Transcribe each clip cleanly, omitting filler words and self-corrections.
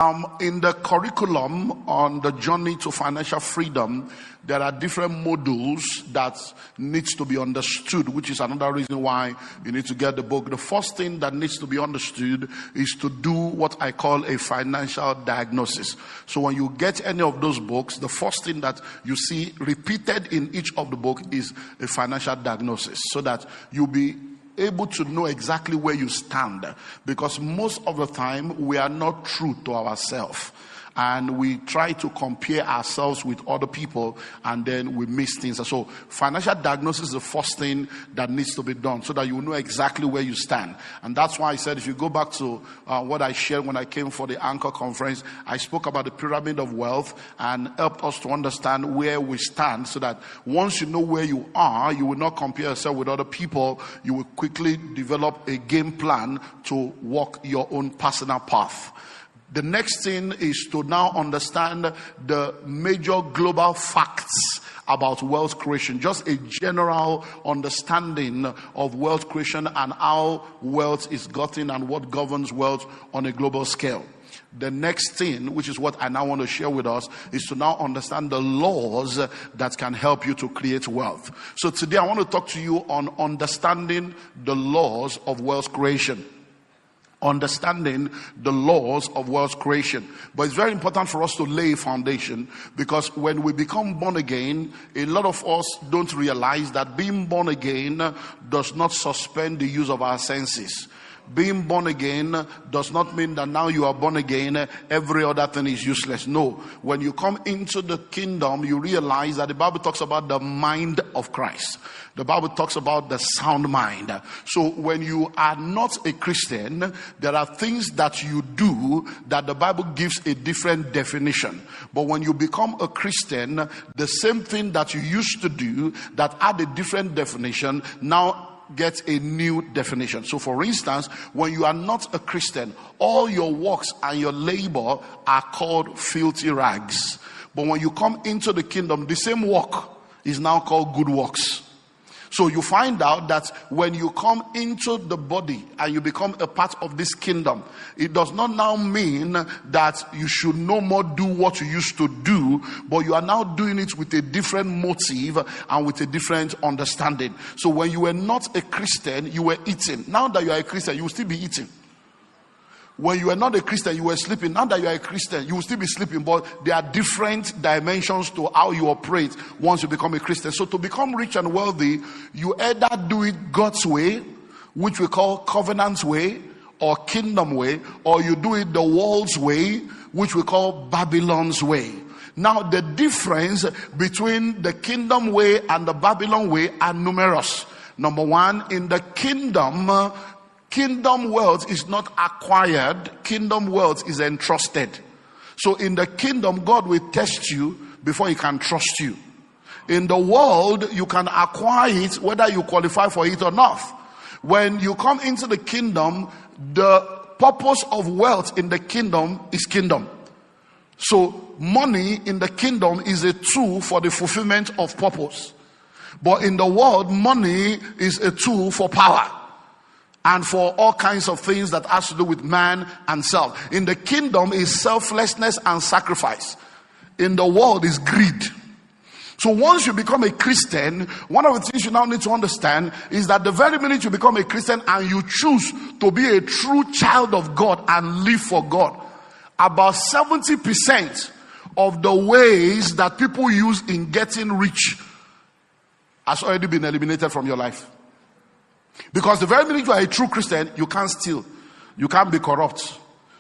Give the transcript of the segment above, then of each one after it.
In the curriculum on the journey to financial freedom, there are different modules that needs to be understood, which is another reason why you need to get the book. The first thing that needs to be understood is to do what I call a financial diagnosis. So when you get any of those books, the first thing that you see repeated in each of the book is a financial diagnosis, so that you'll be able to know exactly where you stand, because most of the time we are not true to ourselves and we try to compare ourselves with other people and then we miss things. So financial diagnosis is the first thing that needs to be done so that you know exactly where you stand. And that's why I said, if you go back to what I shared when I came for the Anchor conference, I spoke about the pyramid of wealth and helped us to understand where we stand, so that once you know where you are, you will not compare yourself with other people. You will quickly develop a game plan to walk your own personal path. The next thing is to now understand the major global facts about wealth creation, just a general understanding of wealth creation and how wealth is gotten and what governs wealth on a global scale. The next thing, which is what I now want to share with us, is to now understand the laws that can help you to create wealth. So today I want to talk to you on understanding the laws of wealth creation. Understanding the laws of wealth creation. But it's very important for us to lay a foundation, because when we become born again, a lot of us don't realize that being born again does not suspend the use of our senses. Being born again does not mean that now you are born again, every other thing is useless. No. When you come into the kingdom, you realize that the Bible talks about the mind of Christ. The Bible talks about the sound mind. So when you are not a Christian, there are things that you do that the Bible gives a different definition. But when you become a Christian, the same thing that you used to do that had a different definition now gets a new definition. So for instance, when you are not a Christian, all your works and your labor are called filthy rags. But when you come into the kingdom, the same work is now called good works. So you find out that when you come into the body and you become a part of this kingdom, it does not now mean that you should no more do what you used to do, but you are now doing it with a different motive and with a different understanding. So when you were not a Christian, you were eating. Now that you are a Christian, you will still be eating. When you were not a Christian, you were sleeping. Now that you are a Christian, you will still be sleeping, but there are different dimensions to how you operate once you become a Christian. So to become rich and wealthy, you either do it God's way, which we call covenant way or kingdom way, or you do it the world's way, which we call Babylon's way. Now the difference between the kingdom way and the Babylon way are numerous. Number one, in the kingdom wealth is not acquired. Kingdom wealth is entrusted. So in the kingdom, God will test you before he can trust you. In the world, you can acquire it whether you qualify for it or not. When you come into the kingdom, the purpose of wealth in the kingdom is kingdom. So money in the kingdom is a tool for the fulfillment of purpose. But in the world, money is a tool for power and for all kinds of things that has to do with man and self. In the kingdom is selflessness and sacrifice. In the world is greed. So once you become a Christian, one of the things you now need to understand is that the very minute you become a Christian and you choose to be a true child of God and live for God, about 70% of the ways that people use in getting rich has already been eliminated from your life. Because the very minute you are a true Christian, you can't steal. You can't be corrupt.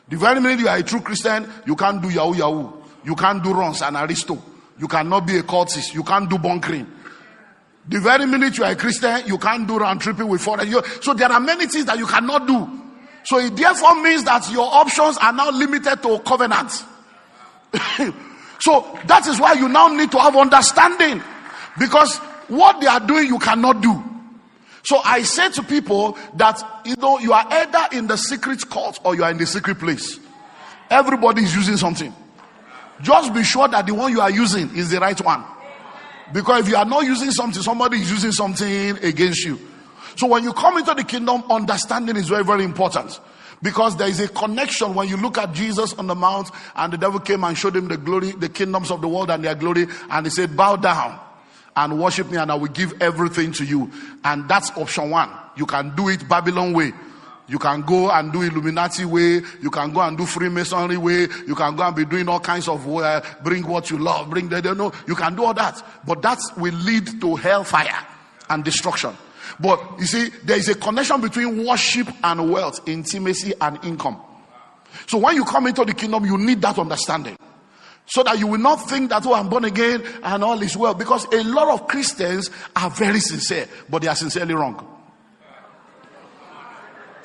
The very minute you are a true Christian, you can't do yahoo yahoo. You can't do runs and aristo. You cannot be a cultist. You can't do bunkering. The very minute you are a Christian, you can't do round tripping with foreign. So there are many things that you cannot do. So it therefore means that your options are now limited to covenants. So that is why you now need to have understanding. Because what they are doing, you cannot do. So I say to people that, you are either in the secret court or you are in the secret place. Everybody is using something. Just be sure that the one you are using is the right one. Because if you are not using something, somebody is using something against you. So when you come into the kingdom, understanding is very, very important. Because there is a connection when you look at Jesus on the mount and the devil came and showed him the glory, the kingdoms of the world and their glory, and he said, bow down and worship me and I will give everything to you. And that's option one. You can do it Babylon way. You can go and do Illuminati way. You can go and do Freemasonry way. You can go and be doing all kinds of bring what you love, bring the no. You can do all that. But that will lead to hellfire and destruction. But you see, there is a connection between worship and wealth, intimacy and income. So when you come into the kingdom, you need that understanding. So that you will not think that, oh, I'm born again and all is well. Because a lot of Christians are very sincere, but they are sincerely wrong.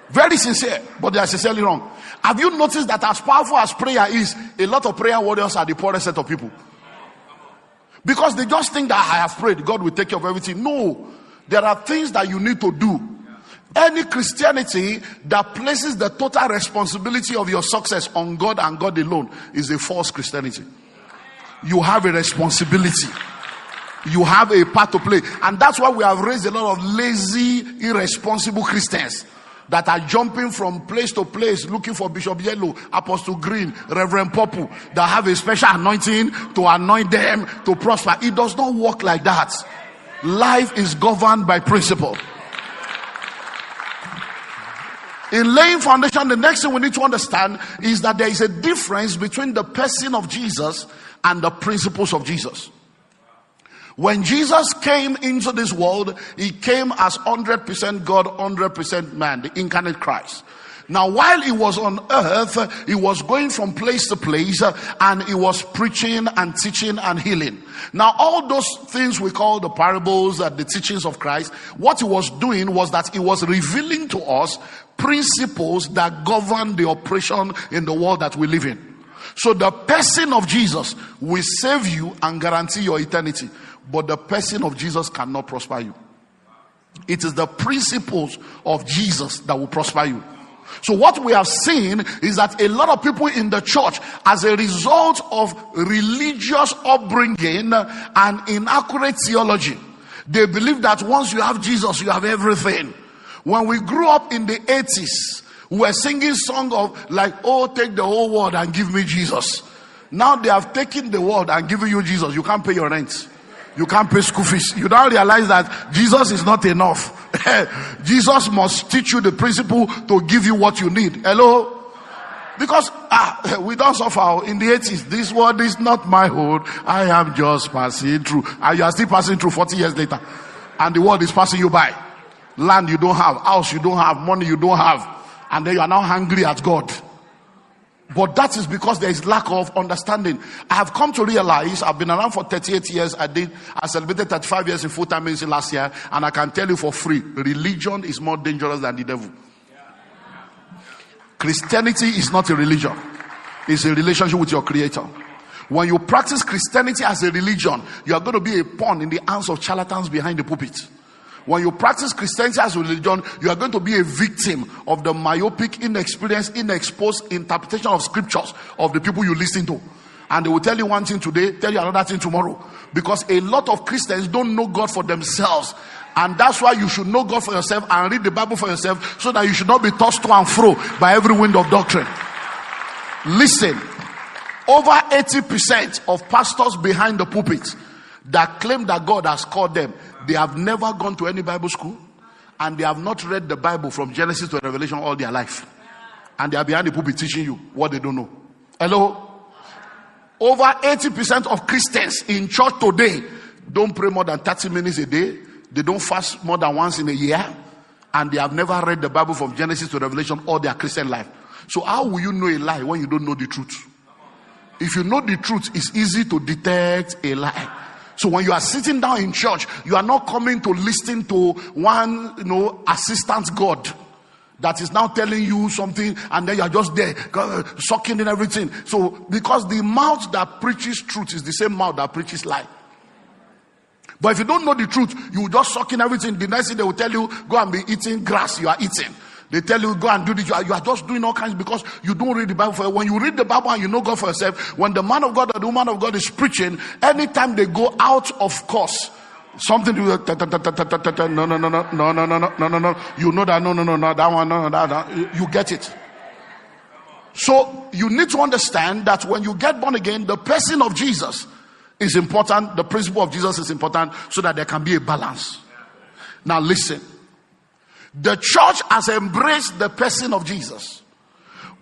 Very sincere, but they are sincerely wrong. Have you noticed that as powerful as prayer is, a lot of prayer warriors are the poorest set of people? Because they just think that I have prayed, God will take care of everything. No. There are things that you need to do. Any Christianity that places the total responsibility of your success on God and God alone is a false Christianity. You have a responsibility. You have a part to play. And that's why we have raised a lot of lazy, irresponsible Christians that are jumping from place to place looking for Bishop Yellow, Apostle Green, Reverend Purple, that have a special anointing to anoint them to prosper. It does not work like that. Life is governed by principle. In laying foundation, the next thing we need to understand is that there is a difference between the person of Jesus and the principles of Jesus. When Jesus came into this world, he came as 100% God, 100% man, the incarnate Christ. Now, while he was on earth, he was going from place to place and he was preaching and teaching and healing. Now, all those things we call the parables and the teachings of Christ, what he was doing was that he was revealing to us principles that govern the operation in the world that we live in. So the person of Jesus will save you and guarantee your eternity, but the person of Jesus cannot prosper you. It is the principles of Jesus that will prosper you. So what we have seen is that a lot of people in the church, as a result of religious upbringing and inaccurate theology, they believe that once you have Jesus, you have everything. When we grew up in the 80s, we were singing songs of like, oh, take the whole world and give me Jesus. Now they have taken the world and given you Jesus. You can't pay your rent. You can't pay school fees. You don't realize that Jesus is not enough. Jesus must teach you the principle to give you what you need. Hello? Because we don't suffer in the 80s. This world is not my home. I am just passing through. And you are still passing through 40 years later. And the world is passing you by. Land you don't have. House you don't have. Money you don't have. And then you are now hungry at God. But that is because there is lack of understanding. I have come to realize, I've been around for 38 years. I celebrated 35 years in full-time ministry last year. And I can tell you for free, religion is more dangerous than the devil. Christianity is not a religion. It's a relationship with your creator. When you practice Christianity as a religion, you are going to be a pawn in the hands of charlatans behind the pulpit. When you practice Christianity as a religion, you are going to be a victim of the myopic, inexperienced, inexposed interpretation of scriptures of the people you listen to. And they will tell you one thing today, tell you another thing tomorrow. Because a lot of Christians don't know God for themselves. And that's why you should know God for yourself and read the Bible for yourself, so that you should not be tossed to and fro by every wind of doctrine. Listen, over 80% of pastors behind the pulpit that claim that God has called them, they have never gone to any Bible school, and they have not read the Bible from Genesis to Revelation all their life. And they are behind the pulpit teaching you what they don't know. Hello? Over 80% of Christians in church today don't pray more than 30 minutes a day. They don't fast more than once in a year. And they have never read the Bible from Genesis to Revelation all their Christian life. So how will you know a lie when you don't know the truth? If you know the truth, it's easy to detect a lie. So when you are sitting down in church, you are not coming to listen to one, assistant God that is now telling you something, and then you are just there sucking in everything. So because the mouth that preaches truth is the same mouth that preaches lie. But if you don't know the truth, you will just suck in everything. The next thing they will tell you, go and be eating grass you are eating. They tell you, go and do this. You are just doing all kinds because you don't read the Bible. When you read the Bible and you know God for yourself, when the man of God or the woman of God is preaching, anytime they go out of course, something no. You know that no, that one, no, that. You get it. So you need to understand that when you get born again, the person of Jesus is important. The principle of Jesus is important so that there can be a balance. Now listen. The church has embraced the person of Jesus.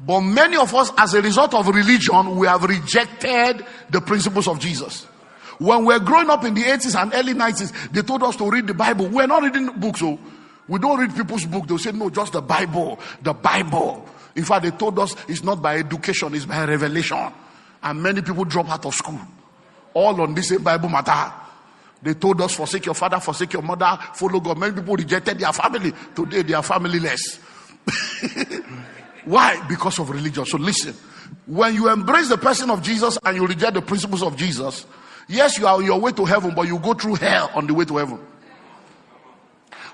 But many of us, as a result of religion, we have rejected the principles of Jesus. When we're growing up in the 80s and early 90s, they told us to read the Bible. We're not reading books, so we don't read people's books. They'll say, no, just the Bible. The Bible. In fact, they told us it's not by education, it's by revelation. And many people drop out of school. All on this same Bible matter. They told us, forsake your father, forsake your mother, follow God. Many people rejected their family. Today, they are familyless. Why? Because of religion. So listen. When you embrace the person of Jesus and you reject the principles of Jesus, yes, you are on your way to heaven, but you go through hell on the way to heaven.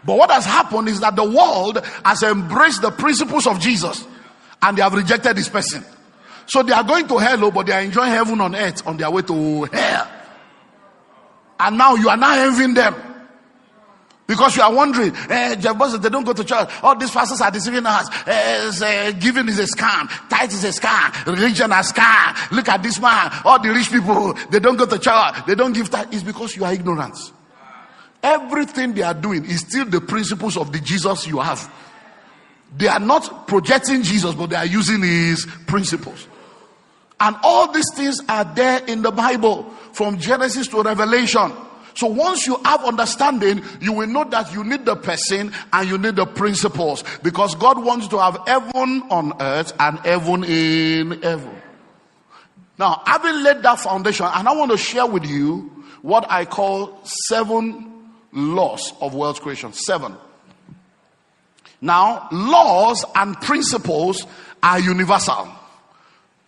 But what has happened is that the world has embraced the principles of Jesus and they have rejected this person. So they are going to hell, but they are enjoying heaven on earth on their way to hell. And now you are now envying them. Because you are wondering, Jeff Bezos, they don't go to church. All these pastors are deceiving us. Giving is a scam. Tithe is a scam. Religion is a scam. Look at this man. All the rich people, they don't go to church. They don't give tithe. It's because you are ignorant. Everything they are doing is still the principles of the Jesus you have. They are not projecting Jesus, but they are using his principles. And all these things are there in the Bible, from Genesis to Revelation. So once you have understanding, you will know that you need the person and you need the principles. Because God wants you to have heaven on earth and heaven in heaven. Now, having laid that foundation, and I want to share with you what I call 7 laws of wealth creation. 7. Now, laws and principles are universal.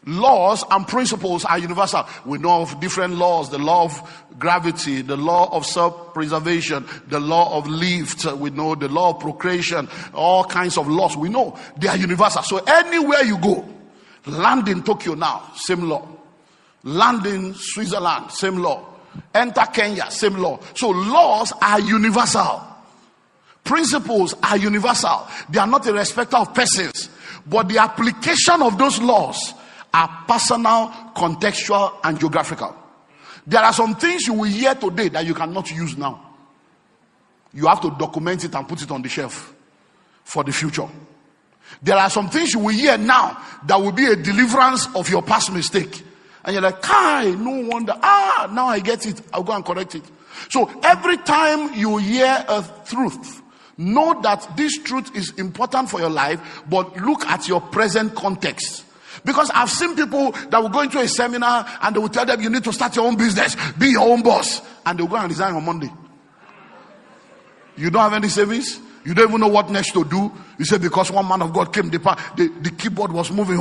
Laws and principles are universal. We know of different laws. The law of gravity, the law of self-preservation, the law of lift. We know the law of procreation. All kinds of laws. We know they are universal. So anywhere you go, land in Tokyo now, same law. Land in Switzerland, same law. Enter Kenya, same law. So laws are universal. Principles are universal. They are not a respecter of persons. But the application of those laws are personal, contextual, and geographical. There are some things you will hear today that you cannot use now. You have to document it and put it on the shelf for the future. There are some things you will hear now that will be a deliverance of your past mistake. And you're like, Kai, no wonder. Now I get it. I'll go and correct it. So every time you hear a truth, know that this truth is important for your life, but look at your present context. Because I've seen people that will go into a seminar and they will tell them, you need to start your own business, be your own boss. And they'll go and resign on Monday. You don't have any savings? You don't even know what next to do. You say, because one man of God came, the keyboard was moving.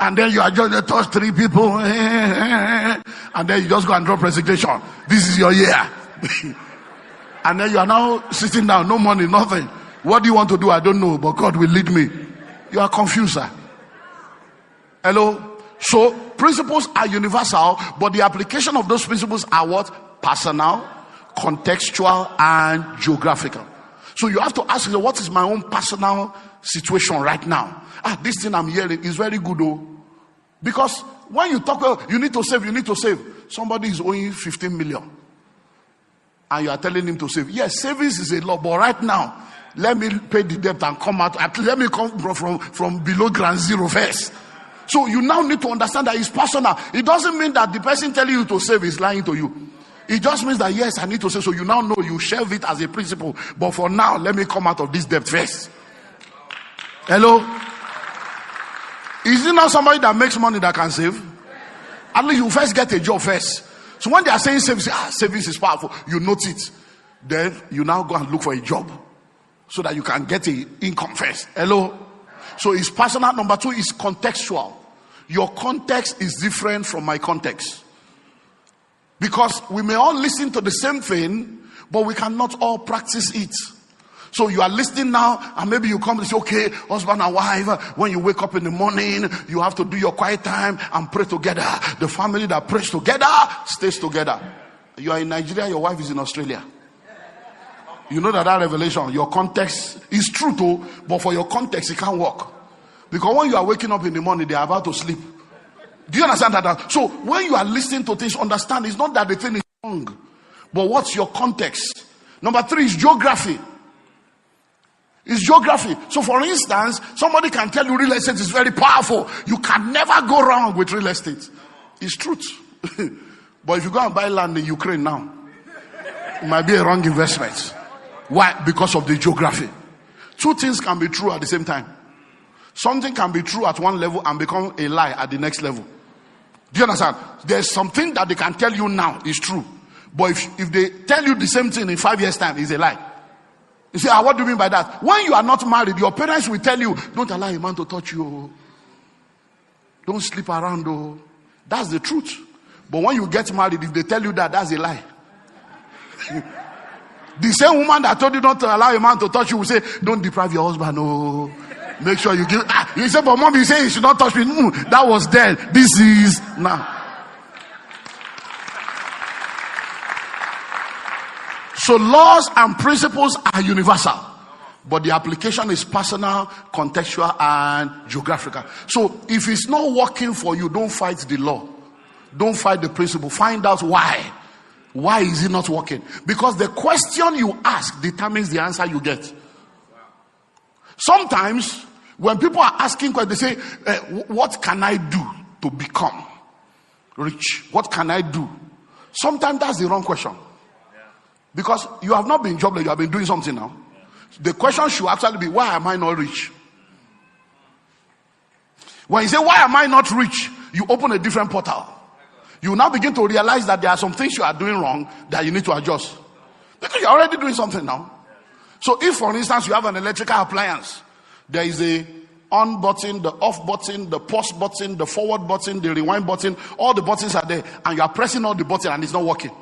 And then you are just to touch 3 people. And then you just go and drop resignation. This is your year. And then you are now sitting down, no money, nothing. What do you want to do? I don't know, but God will lead me. You are confused, sir. Hello? So, principles are universal, but the application of those principles are what? Personal, contextual, and geographical. So you have to ask yourself, what is my own personal situation right now? This thing I'm hearing is very good, though. Because when you talk about, you need to save. Somebody is owing 15 million. And you are telling him to save. Yes, savings is a lot, but right now, let me pay the debt and come out. Let me come from below ground zero first. So you now need to understand that it's personal. It doesn't mean that the person telling you to save is lying to you. It just means that, yes, I need to save. So you now know you shelve it as a principle. But for now, let me come out of this debt first. Hello? Is it not somebody that makes money that can save? At least you first get a job first. So when they are saying savings is powerful, you note it. Then you now go and look for a job so that you can get an income first. Hello? So it's personal. Number 2 is contextual. Your context is different from my context. Because we may all listen to the same thing, but we cannot all practice it. So you are listening now, and maybe you come and say, okay, husband and wife, when you wake up in the morning, you have to do your quiet time and pray together. The family that prays together stays together. You are in Nigeria, your wife is in Australia. You know that revelation, your context is true too, but for your context, it can't work. Because when you are waking up in the morning, they are about to sleep. Do you understand that? So when you are listening to things, understand it's not that the thing is wrong, but what's your context? Number 3 is geography. It's geography. So for instance, somebody can tell you real estate is very powerful. You can never go wrong with real estate. It's truth. But if you go and buy land in Ukraine now, it might be a wrong investment. Why? Because of the geography. 2 things can be true at the same time. Something can be true at one level and become a lie at the next level. Do you understand? There's something that they can tell you now is true. But if they tell you the same thing in 5 years' time, it's a lie. You say, what do you mean by that? When you are not married, your parents will tell you, don't allow a man to touch you. Don't sleep around. Oh. That's the truth. But when you get married, if they tell you that, that's a lie. The same woman that told you not to allow a man to touch you will say, don't deprive your husband. Oh. Make sure you give. You say, but mom, you say you should not touch me. That was then. This is now. So laws and principles are universal, but the application is personal, contextual, and geographical. So if it's not working for you, don't fight the law. Don't fight the principle. Find out why. Why is it not working? Because the question you ask determines the answer you get. Sometimes when people are asking questions, they say, what can I do to become rich? What can I do? Sometimes that's the wrong question. Because you have not been jobless, you have been doing something now. The question should actually be, why am I not rich? When you say, why am I not rich? You open a different portal. You now begin to realize that there are some things you are doing wrong that you need to adjust. Because you're already doing something now. So if, for instance, you have an electrical appliance, there is a on button, the off button, the pause button, the forward button, the rewind button, all the buttons are there, and you are pressing all the buttons and it's not working.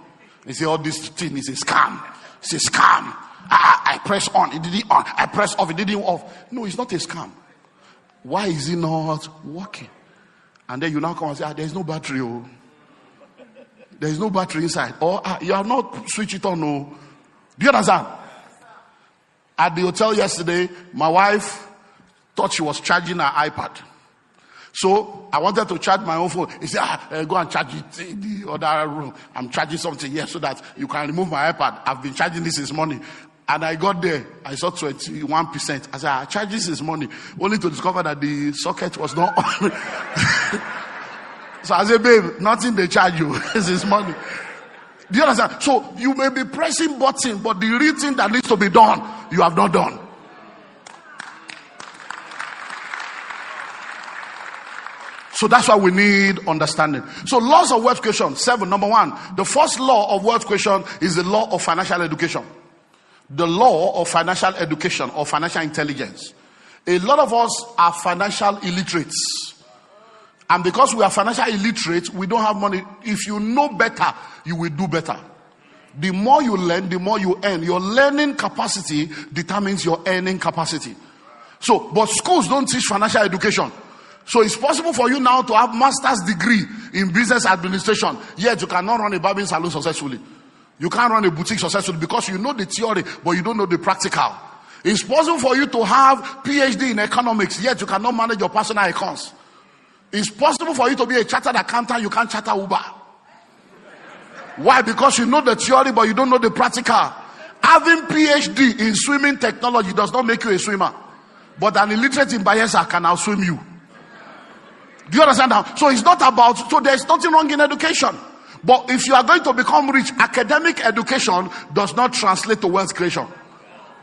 You say, oh, this thing is a scam. It's a scam. I press on, it didn't on. I press off, it didn't off. No, it's not a scam. Why is it not working? And then you now come and say, there's no battery. Oh. There's no battery inside. Or you have not switched it on. No. Do you understand? At the hotel yesterday, my wife thought she was charging her iPad. So I wanted to charge my own phone. He said, go and charge it in the other room. I'm charging something here so that you can remove my iPad. I've been charging this since morning. And I got there. I saw 21%. I said, I charged this since morning. Only to discover that the socket was not on. So I said, babe, nothing they charge you. This is money. Do you understand? So you may be pressing buttons, but the real thing that needs to be done, you have not done. So that's why we need understanding. So laws of wealth creation. 7. Number 1. The first law of wealth creation is the law of financial education. The law of financial education or financial intelligence. A lot of us are financial illiterates. And because we are financial illiterate, we don't have money. If you know better, you will do better. The more you learn, the more you earn. Your learning capacity determines your earning capacity. So, but schools don't teach financial education. So it's possible for you now to have master's degree in business administration, yet you cannot run a barbering salon successfully. You can't run a boutique successfully because you know the theory, but you don't know the practical. It's possible for you to have PhD in economics, yet you cannot manage your personal accounts. It's possible for you to be a chartered accountant, you can't charter Uber. Why? Because you know the theory, but you don't know the practical. Having PhD in swimming technology does not make you a swimmer. But an illiterate in Bayelsa can outswim you. Do you understand now? So it's not about, so there's nothing wrong in education. But if you are going to become rich, academic education does not translate to wealth creation.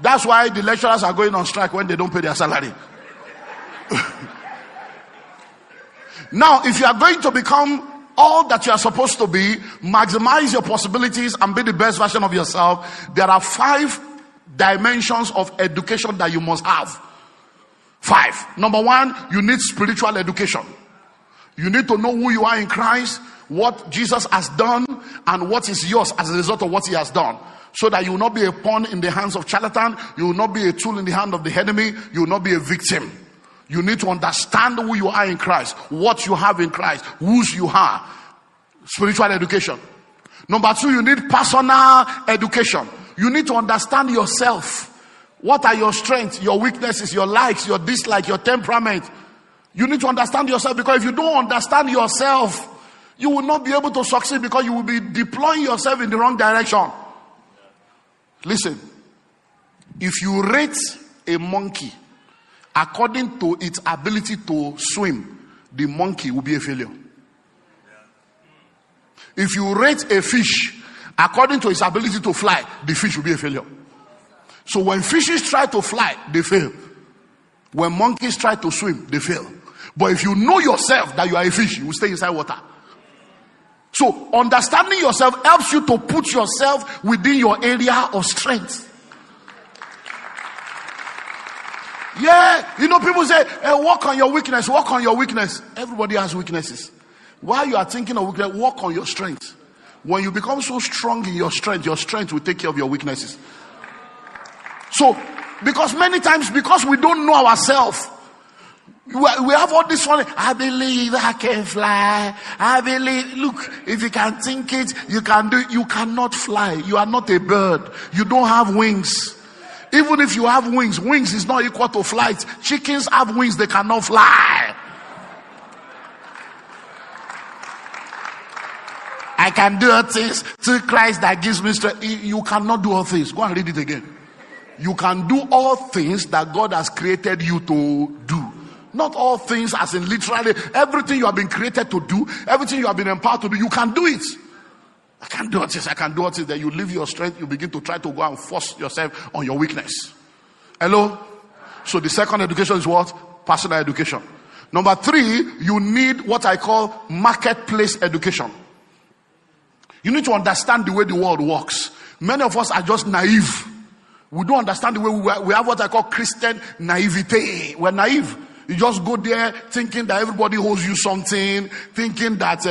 That's why the lecturers are going on strike when they don't pay their salary. Now, if you are going to become all that you are supposed to be, maximize your possibilities and be the best version of yourself, there are 5 dimensions of education that you must have. 5. Number 1, you need spiritual education. You need to know who you are in Christ, what Jesus has done, and what is yours as a result of what he has done. So that you will not be a pawn in the hands of charlatan, you will not be a tool in the hand of the enemy, you will not be a victim. You need to understand who you are in Christ, what you have in Christ, whose you are. Spiritual education. Number 2, you need personal education. You need to understand yourself. What are your strengths, your weaknesses, your likes, your dislikes, your temperament? You need to understand yourself, because if you don't understand yourself, you will not be able to succeed, because you will be deploying yourself in the wrong direction. Listen, if you rate a monkey according to its ability to swim, the monkey will be a failure. If you rate a fish according to its ability to fly, the fish will be a failure. So when fishes try to fly, they fail. When monkeys try to swim, they fail. But if you know yourself that you are a fish, you will stay inside water. So understanding yourself helps you to put yourself within your area of strength. Yeah, people say, hey, work on your weakness, work on your weakness. Everybody has weaknesses. While you are thinking of weakness, work on your strength. When you become so strong in your strength will take care of your weaknesses. So, because many times, because we don't know ourselves, we have all this one. I believe I can fly. I believe. Look, if you can think it, you can do it. You cannot fly. You are not a bird. You don't have wings. Even if you have wings, wings is not equal to flight. Chickens have wings, they cannot fly. I can do all things through Christ that gives me strength. You cannot do all things. Go and read it again. You can do all things that God has created you to do. Not all things as in literally everything you have been created to do, everything you have been empowered to do, you can do it. I can do this, I can do this. Then you leave your strength, you begin to try to go and force yourself on your weakness. Hello? So the second education is what? Personal education. Number 3, you need what I call marketplace education. You need to understand the way the world works. Many of us are just naive. We don't understand the way we have what I call Christian naivete. We're naive. You just go there thinking that everybody owes you something, thinking that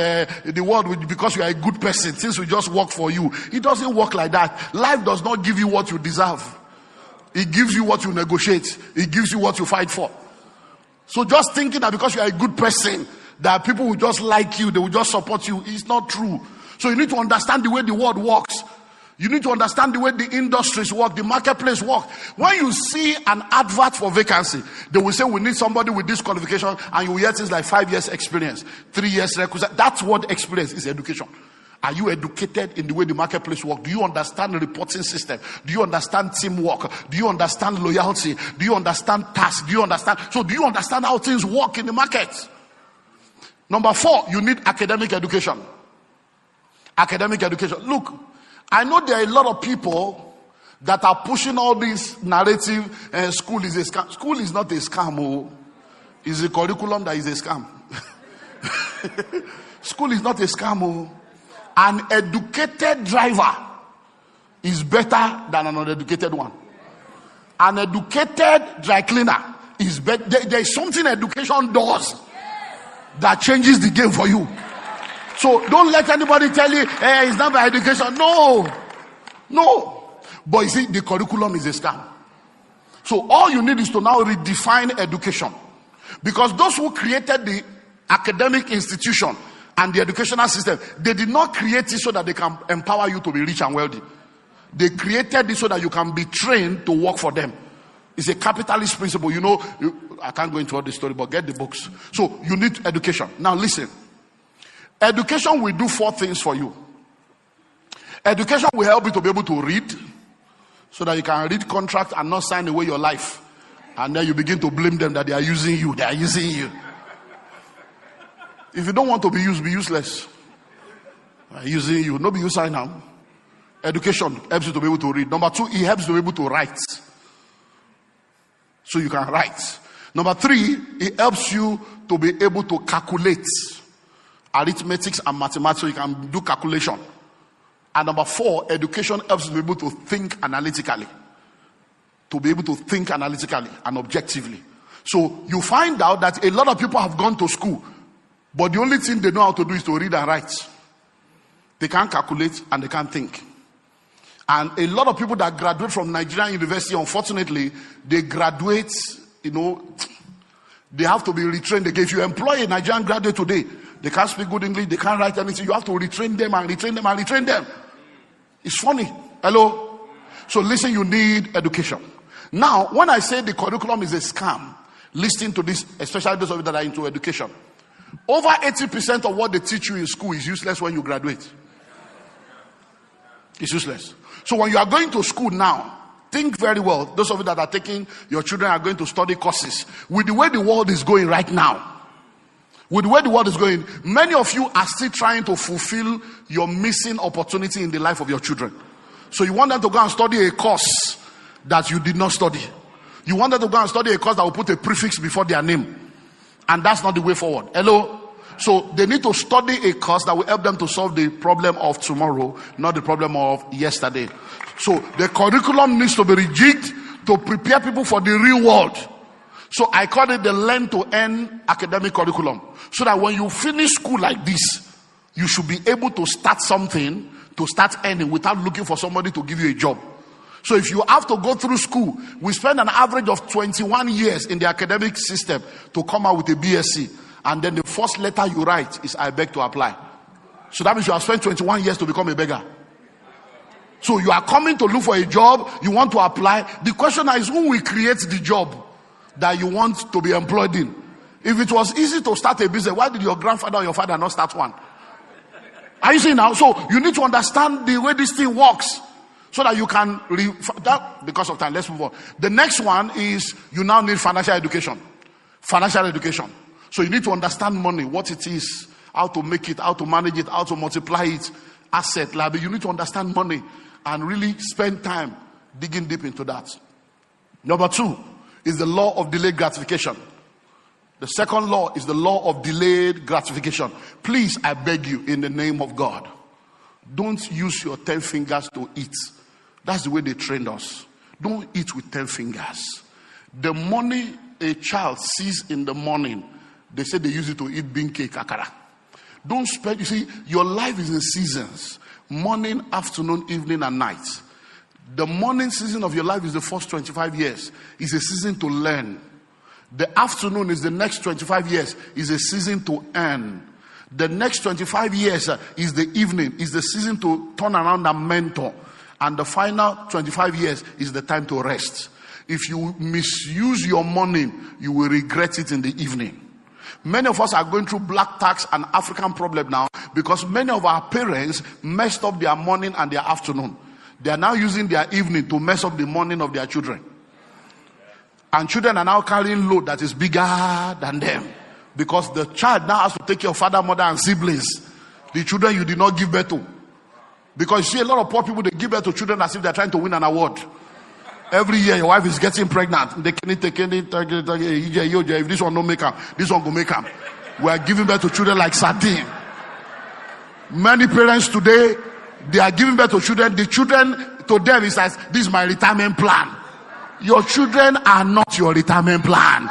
the world will, because you are a good person, things will just work for you. It doesn't work like that. Life does not give you what you deserve. It gives you what you negotiate. It gives you what you fight for. So just thinking that because you are a good person, that people will just like you, they will just support you, is not true. So you need to understand the way the world works. You need to understand the way the industries work, the marketplace work. When you see an advert for vacancy, they will say we need somebody with this qualification, and you will hear things like 5 years experience, 3 years requisite. That's what experience is, education. Are you educated in the way the marketplace works? Do you understand the reporting system? Do you understand teamwork? Do you understand loyalty? Do you understand tasks? Do you understand how things work in the market? Number 4, you need academic education. Academic education. Look, I know there are a lot of people that are pushing all this narrative. School is a scam. School is not a scam. Oh. It's a curriculum that is a scam. School is not a scam. Oh. An educated driver is better than an uneducated one. An educated dry cleaner is better. There is something education does that changes the game for you. So don't let anybody tell you, hey, it's not by education. No. But you see, the curriculum is a scam. So all you need is to now redefine education. Because those who created the academic institution and the educational system, they did not create it so that they can empower you to be rich and wealthy. They created it so that you can be trained to work for them. It's a capitalist principle. I can't go into all the story, but get the books. So you need education. Now listen. Education will do 4 things for you. Education will help you to be able to read, so that you can read contracts and not sign away your life. And then you begin to blame them that they are using you. They are using you. If you don't want to be used, be useless. They are using you. No be you sign now. Education helps you to be able to read. Number 2, it helps you to be able to write. So you can write. Number 3, it helps you to be able to calculate. Arithmetics and mathematics, so you can do calculation. And number 4, education helps you to be able to think analytically. To be able to think analytically and objectively. So you find out that a lot of people have gone to school, but the only thing they know how to do is to read and write. They can't calculate and they can't think. And a lot of people that graduate from Nigerian university, unfortunately, they graduate, they have to be retrained again. If you employ a Nigerian graduate today, they can't speak good English, they can't write anything. You have to retrain them and retrain them and retrain them. It's funny. Hello? So listen, you need education. Now, when I say the curriculum is a scam, listen to this, especially those of you that are into education. Over 80% of what they teach you in school is useless when you graduate. It's useless. So when you are going to school now, think very well. Those of you that are taking, your children are going to study courses. With the way the world is going right now, with the way the world is going, many of you are still trying to fulfill your missing opportunity in the life of your children. So you want them to go and study a course that you did not study. You want them to go and study a course that will put a prefix before their name. And that's not the way forward. Hello? So they need to study a course that will help them to solve the problem of tomorrow, not the problem of yesterday. So the curriculum needs to be rejigged to prepare people for the real world. So I call it the learn to earn academic curriculum. So that when you finish school like this, you should be able to start something, to start earning without looking for somebody to give you a job. So if you have to go through school, we spend an average of 21 years in the academic system to come out with a BSc. And then the first letter you write is I beg to apply. So that means you have spent 21 years to become a beggar. So you are coming to look for a job, you want to apply. The question is, who will create the job that you want to be employed in? If it was easy to start a business, why did your grandfather or your father not start one? Are you seeing now? So you need to understand the way this thing works, so that you can because of time, let's move on. The next one is you now need financial education. Financial education. So you need to understand money, what it is, how to make it, how to manage it, how to multiply it, asset, liability. You need to understand money and really spend time digging deep into that. Number 2 is the law of delayed gratification. The second law is the law of delayed gratification. Please, I beg you, in the name of God, don't use your 10 fingers to eat. That's the way they trained us. Don't eat with 10 fingers. The money a child sees in the morning, they say they use it to eat bean cake, akara. Don't spend, you see, your life is in seasons. Morning, afternoon, evening, and night. The morning season of your life is the first 25 years. It's a season to learn. The afternoon is the next 25 years. Is a season to earn. The next 25 years is the evening. Is the season to turn around and mentor. And the final 25 years is the time to rest. If you misuse your morning, you will regret it in the evening. Many of us are going through black tax and African problem now because many of our parents messed up their morning and their afternoon. They are now using their evening to mess up the morning of their children. And children are now carrying load that is bigger than them. Because the child now has to take care of father, mother, and siblings. The children you did not give birth to. Because you see a lot of poor people, they give birth to children as if they're trying to win an award. Every year your wife is getting pregnant. They can take if this one don't make them, this one go make them. We are giving birth to children like sardine. Many parents today, they are giving birth to children. The children to them is as this is my retirement plan. Your children are not your retirement plan.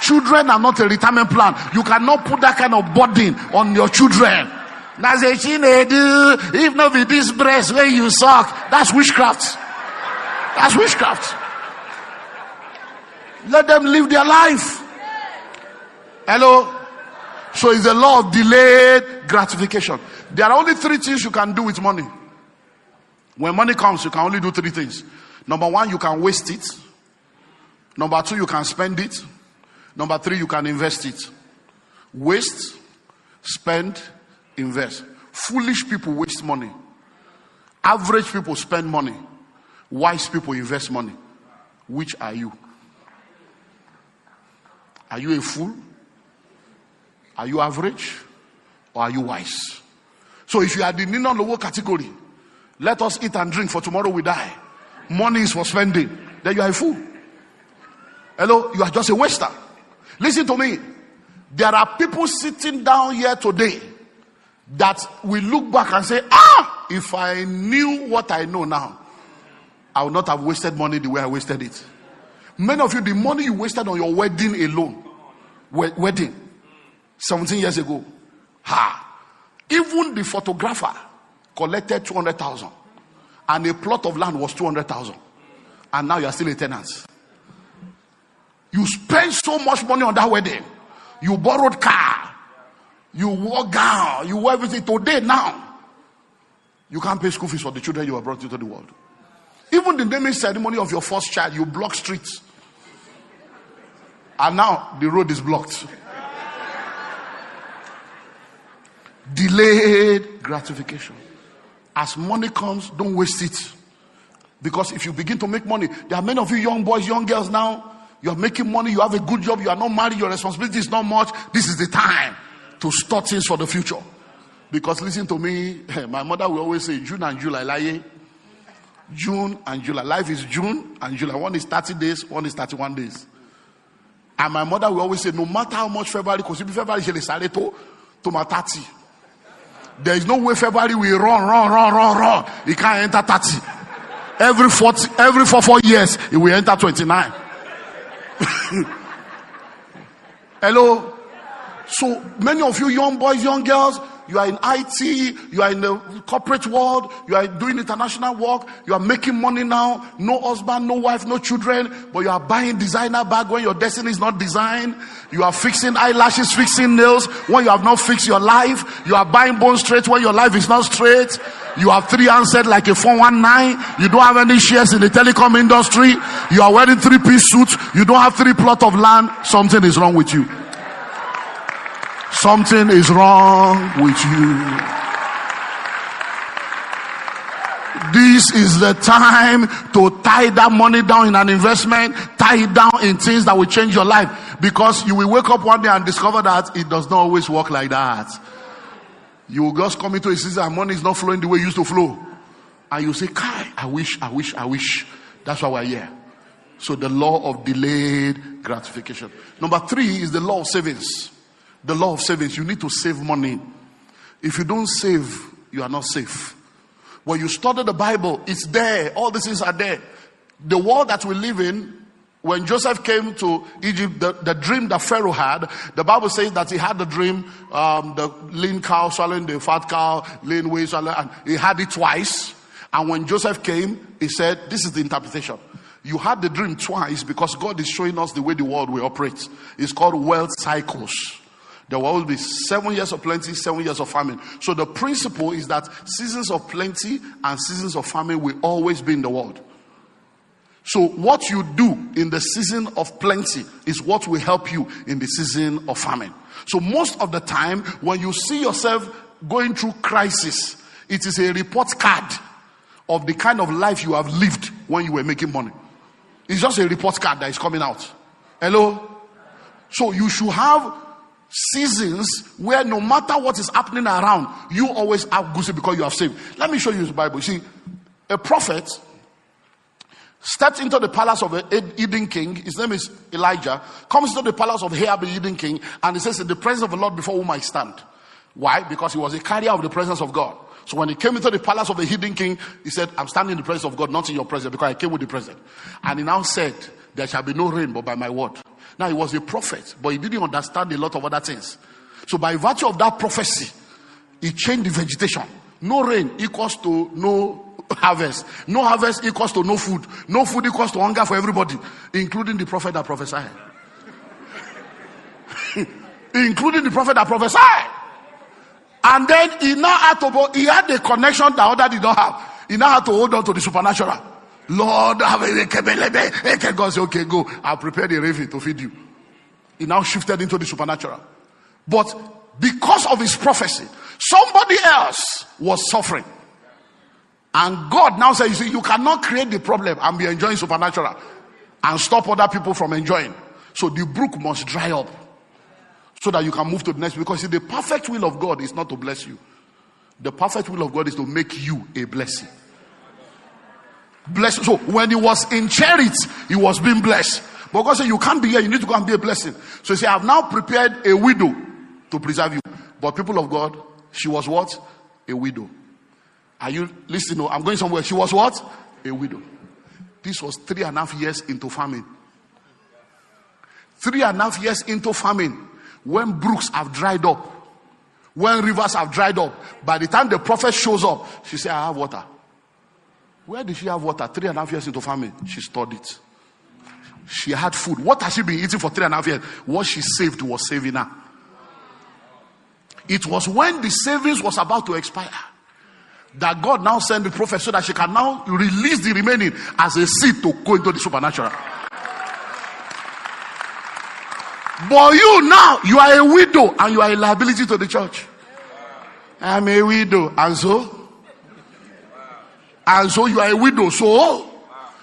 Children are not a retirement plan. You cannot put that kind of burden on your children. If not with this breast where you suck, that's witchcraft. That's witchcraft. Let them live their life. Hello? So it's the law of delayed gratification. There are only 3 things you can do with money. When money comes, you can only do 3 things. Number 1, you can waste it. Number 2, you can spend it. Number 3, you can invest it. Waste, spend, invest. Foolish people waste money. Average people spend money. Wise people invest money. Which are you? Are you a fool? Are you average? Or are you wise? So if you are the Nino lower category, let us eat and drink for tomorrow we die. Money is for spending. Then you are a fool. Hello? You are just a waster. Listen to me. There are people sitting down here today that will look back and say, if I knew what I know now, I would not have wasted money the way I wasted it. Many of you, the money you wasted on your wedding alone, wedding, 17 years ago, even the photographer collected 200,000 and a plot of land was 200,000, and now you are still a tenant. You spent so much money on that wedding. You borrowed car, you wore gown, you wore everything. Today now, you can't pay school fees for the children you have brought into the world. Even the naming ceremony of your first child, you block streets. And now the road is blocked. Delayed gratification. As money comes, don't waste it. Because if you begin to make money, there are many of you young boys, young girls now, you are making money, you have a good job, you are not married, your responsibility is not much. This is the time to start things for the future. Because listen to me, my mother will always say, June and July, like, June and July. Life is June and July. One is 30 days, one is 31 days. And my mother will always say, no matter how much February, because if February is to my 30. There is no way February will run. He can't enter 30. Every 4 years, he will enter 29. Hello? So many of you young boys, young girls, you are in IT, you are in the corporate world, you are doing international work, you are making money now, no husband, no wife, no children, but you are buying designer bag when your destiny is not designed. You are fixing eyelashes, fixing nails when you have not fixed your life. You are buying bone straight when your life is not straight. You have 3 handset like a 419. You don't have any shares in the telecom industry. You are wearing 3-piece suits. You don't have 3 plots of land. Something is wrong with you. Something is wrong with you. This is the time to tie that money down in an investment, tie it down in things that will change your life. Because you will wake up one day and discover that it does not always work like that. You will just come into a season and money is not flowing the way it used to flow. And you say, Kai, I wish. That's why we're here. So the law of delayed gratification. Number 3 is the law of savings. The law of savings. You need to save money. If you don't save, you are not safe. When you study the Bible, it's there. All these things are there. The world that we live in, when Joseph came to Egypt, the dream that Pharaoh had, the Bible says that he had the dream, the lean cow swallowing the fat cow, lean whey swallowing, and he had it twice. And when Joseph came, he said, this is the interpretation. You had the dream twice because God is showing us the way the world will operate. It's called wealth cycles. There will always be 7 years of plenty, 7 years of famine. So the principle is that seasons of plenty and seasons of famine will always be in the world. So what you do in the season of plenty is what will help you in the season of famine. So most of the time, when you see yourself going through crisis, it is a report card of the kind of life you have lived when you were making money. It's just a report card that is coming out. Hello? So you should have seasons where no matter what is happening around, you always have goosey because you have saved. Let me show you the Bible. You see, a prophet stepped into the palace of the Eden king. His name is Elijah. Comes into the palace of Ahab, the Eden king, and he says, in the presence of the Lord before whom I stand. Why? Because he was a carrier of the presence of God. So when he came into the palace of the hidden king, he said, I'm standing in the presence of God, not in your presence, because I came with the present. And he now said, there shall be no rain but by my word. Now he was a prophet, but he didn't understand a lot of other things. So by virtue of that prophecy, he changed the vegetation. No rain equals to no harvest. No harvest equals to no food. No food equals to hunger for everybody, including the prophet that prophesied. Including the prophet that prophesied. And then he now had a connection that other did not have. He now had to hold on to the supernatural. Lord, God said, okay, go. I'll prepare the raven to feed you. He now shifted into the supernatural. But because of his prophecy, somebody else was suffering. And God now says, you see, you cannot create the problem and be enjoying supernatural and stop other people from enjoying. So the brook must dry up so that you can move to the next. Because see, the perfect will of God is not to bless you. The perfect will of God is to make you a blessing. Bless. So when he was in charity, he was being blessed. But God said, you can't be here, you need to go and be a blessing. So he said, I have now prepared a widow to preserve you. But people of God, she was what? A widow. Are you listening? No, I'm going somewhere. She was what? A widow. This was 3.5 years into famine. 3.5 years into famine. When brooks have dried up. When rivers have dried up. By the time the prophet shows up, she said, I have water. Where did she have water? 3.5 years into famine. She stored it. She had food. What has she been eating for 3.5 years? What she saved was saving her. It was when the savings was about to expire. that God now sent the prophet so that she can now release the remaining as a seed to go into the supernatural. But you now, you are a widow and you are a liability to the church. I'm a widow, and so you are a widow. So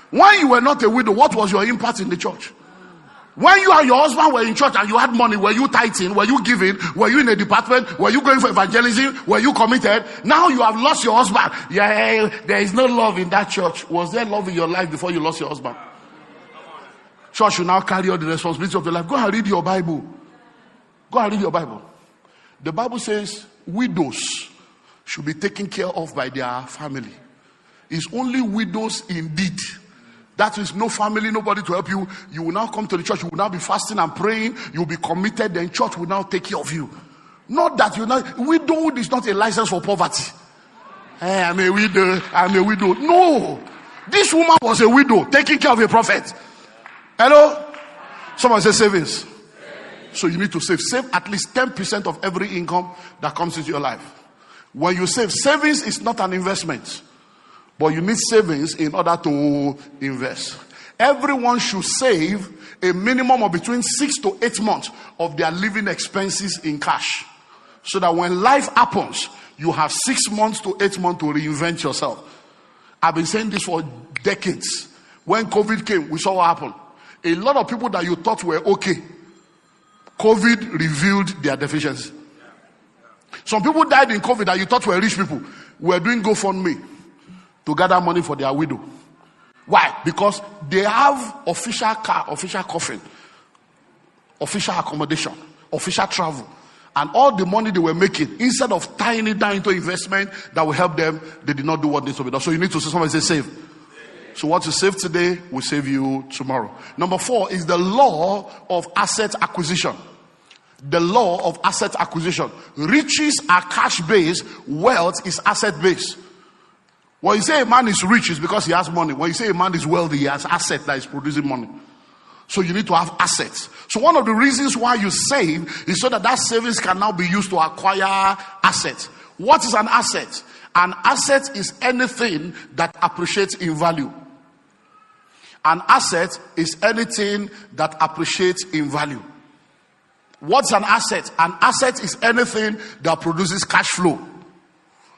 when you were not a widow, what was your impact in the church? When you and your husband were in church and you had money, were you tithing? Were you giving? Were you in a department? Were you going for evangelism? Were you committed? Now you have lost your husband. Yeah, there is no love in that church. Was there love in your life before you lost your husband? Church should now carry out the responsibility of the life. Go and read your Bible. Go and read your Bible. The Bible says widows should be taken care of by their family. It's only widows indeed. That is no family, nobody to help you. You will now come to the church. You will now be fasting and praying. You will be committed. Then church will now take care of you. Not that you know, widowhood is not a license for poverty. Hey, I'm a widow. I'm a widow. No. This woman was a widow taking care of a prophet. Hello? Someone say savings. So you need to save. Save at least 10% of every income that comes into your life. When you save, savings is not an investment. But you need savings in order to invest. Everyone should save a minimum of between 6 to 8 months of their living expenses in cash. So that when life happens, you have 6 months to 8 months to reinvent yourself. I've been saying this for decades. When COVID came, we saw what happened. A lot of people that you thought were okay, COVID revealed their deficiency. Some people died in COVID that you thought were rich people. Were doing GoFundMe to gather money for their widow. Why? Because they have official car, official coffin, official accommodation, official travel, and all the money they were making, instead of tying it down into investment that will help them, they did not do what needs to be done. So you need to say, somebody say save. So what you save today will save you tomorrow. Number 4 is the law of asset acquisition. The law of asset acquisition. Riches are cash based, wealth is asset based. When you say a man is rich, it's because he has money. When you say a man is wealthy, he has asset that is producing money. So you need to have assets. So one of the reasons why you save is so that that savings can now be used to acquire assets. What is an asset? An asset is anything that appreciates in value. An asset is anything that appreciates in value. What's an asset? An asset is anything that produces cash flow.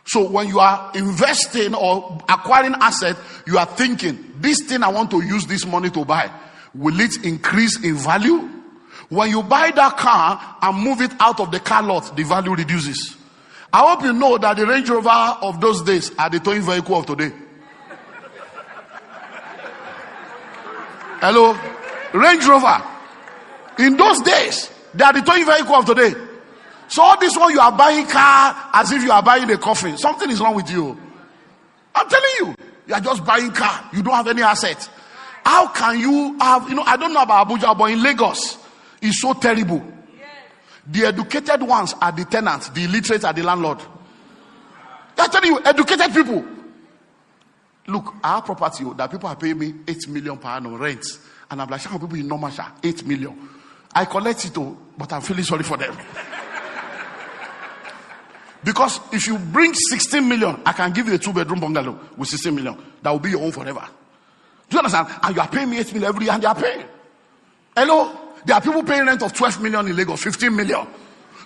So when you are investing or acquiring asset, you are thinking, this thing I want to use this money to buy, will it increase in value? When you buy that car and move it out of the car lot, the value reduces. I hope you know that the Range Rover of those days are the towing vehicle of today. Hello? Range Rover. In those days, they are the towing vehicle of today. So all this one you are buying car as if you are buying a coffin. Something is wrong with you. I'm telling you. You are just buying car. You don't have any assets. How can you have, I don't know about Abuja, but in Lagos, it's so terrible. The educated ones are the tenants. The illiterate are the landlord. I'm telling you, educated people. Look, I have property that people are paying me 8 million per annum rent. And I'm like, how people in normal 8 million. I collect it all, but I'm feeling sorry for them. Because if you bring 16 million, I can give you a 2-bedroom bungalow with 16 million. That will be your own forever. Do you understand? And you are paying me 8 million every year and they are paying. Hello? There are people paying rent of 12 million in Lagos, 15 million.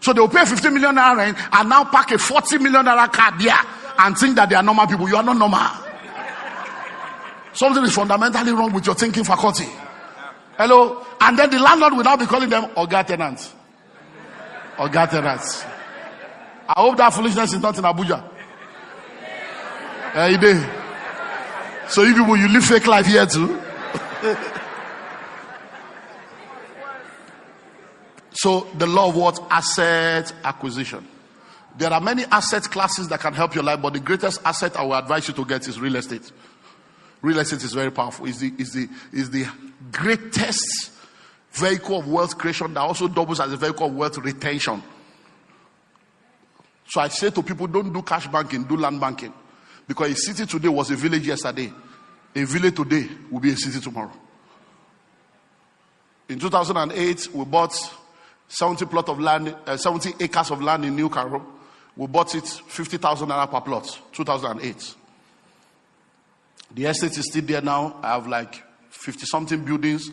So they will pay 15 million naira rent and now pack a 40 million naira car there and think that they are normal people. You are not normal. Something is fundamentally wrong with your thinking faculty. Hello? And then the landlord will now be calling them Oga tenants. Oga tenants. I hope that foolishness is not in Abuja. You did. So you people, you live fake life here too. So the law of what? Asset acquisition. There are many asset classes that can help your life, but the greatest asset I will advise you to get is real estate. Real estate is very powerful. Is the greatest vehicle of wealth creation that also doubles as a vehicle of wealth retention. So I say to people, don't do cash banking, do land banking. Because a city today was a village yesterday. A village today will be a city tomorrow. In 2008, we bought 70 acres of land in New Cairo. We bought it 50,000 naira per plot, 2008. The estate is still there now. I have like 50-something buildings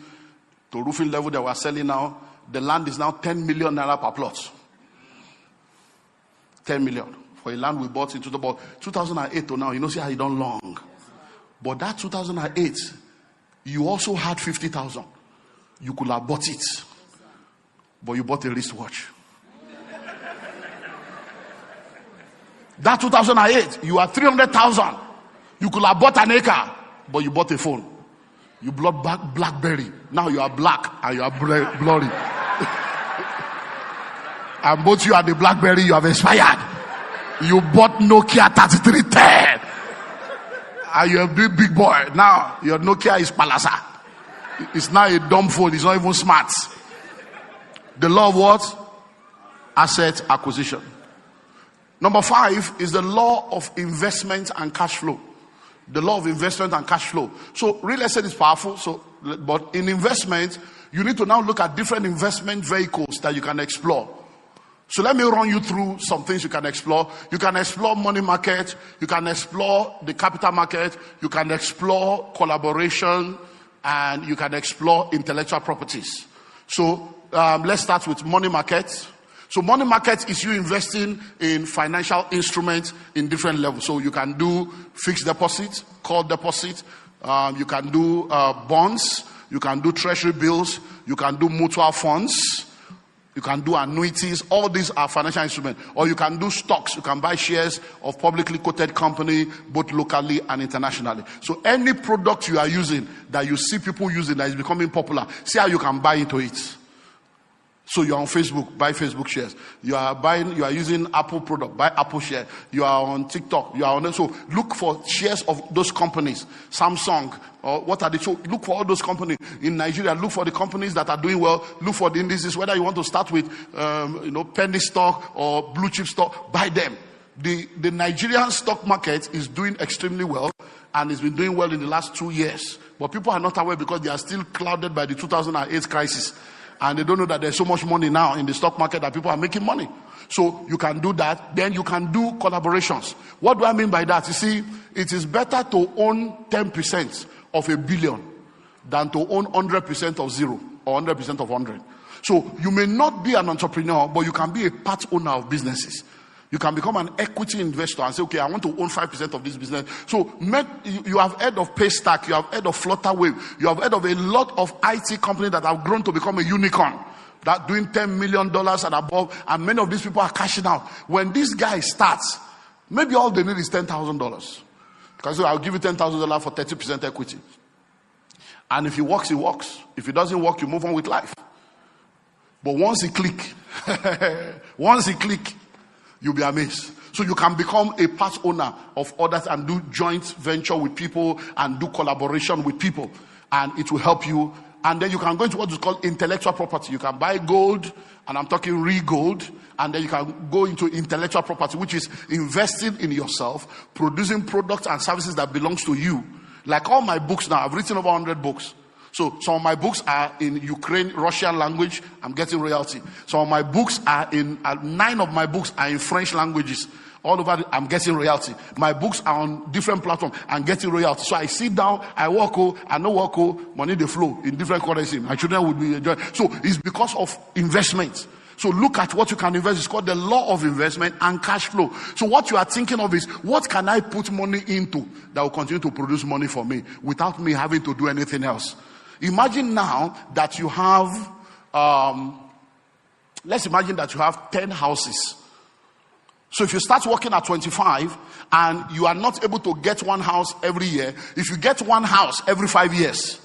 to roofing level that we're selling now. The land is now 10 million naira per plot. 10 million. For a land we bought in 2008 to now. You know, see how you done long. But that 2008, you also had 50,000. You could have bought it. But you bought a wristwatch. That 2008, you had 300,000. You could have bought an acre, but you bought a phone. You bought BlackBerry. Now you are black and you are blurry. And both you and the BlackBerry, you have expired. You bought Nokia 3310. And you have been big boy. Now your Nokia is Palasa. It's now a dumb phone. It's not even smart. The law of what? Asset acquisition. Number 5 is the law of investment and cash flow. The law of investment and cash flow. So real estate is powerful. But in investment, you need to now look at different investment vehicles that you can explore. So let me run you through some things you can explore. You can explore money market. You can explore the capital market. You can explore collaboration. And you can explore intellectual properties. So let's start with money market. So money market is you investing in financial instruments in different levels. So you can do fixed deposit, call deposit. You can do bonds. You can do treasury bills. You can do mutual funds. You can do annuities. All these are financial instruments. Or you can do stocks. You can buy shares of publicly quoted company, both locally and internationally. So any product you are using that you see people using that is becoming popular, see how you can buy into it. So you're on Facebook, buy Facebook shares. You are using Apple product, buy Apple share. You are on TikTok, you are on. So look for shares of those companies. Samsung, or what are they? So look for all those companies in Nigeria. Look for the companies that are doing well. Look for the indices. Whether you want to start with, penny stock or blue chip stock, buy them. The Nigerian stock market is doing extremely well, and it's been doing well in the last 2 years. But people are not aware because they are still clouded by the 2008 crisis. And they don't know that there's so much money now in the stock market that people are making money. So you can do that. Then you can do collaborations. What do I mean by that? You see, it is better to own 10% of a billion than to own 100% of zero or 100% of 100. So you may not be an entrepreneur, but you can be a part owner of businesses. You can become an equity investor and say, okay, I want to own 5% of this business. So you have heard of Paystack, you have heard of Flutterwave, you have heard of a lot of IT companies that have grown to become a unicorn, that doing $10 million and above, and many of these people are cashing out. When this guy starts, maybe all they need is $10,000. Because I'll give you $10,000 for 30% equity. And if he works, he works. If he doesn't work, you move on with life. But once he click, you'll be amazed. So you can become a part owner of others and do joint venture with people and do collaboration with people. And it will help you. And then you can go into what is called intellectual property. You can buy gold, and I'm talking real gold. And then you can go into intellectual property, which is investing in yourself, producing products and services that belongs to you. Like all my books now, I've written over 100 books. So some of my books are in Ukraine, Russian language. I'm getting royalty. Some of my books are 9 of my books are in French languages. All over, I'm getting royalty. My books are on different platforms. I'm getting royalty. So I sit down, I walk, I know walk, money they flow in different currency. My children would be enjoying. So it's because of investment. So look at what you can invest. It's called the law of investment and cash flow. So what you are thinking of is, what can I put money into that will continue to produce money for me without me having to do anything else? Imagine now that you have, let's imagine that you have 10 houses. So if you start working at 25 and you are not able to get one house every year, if you get one house every 5 years,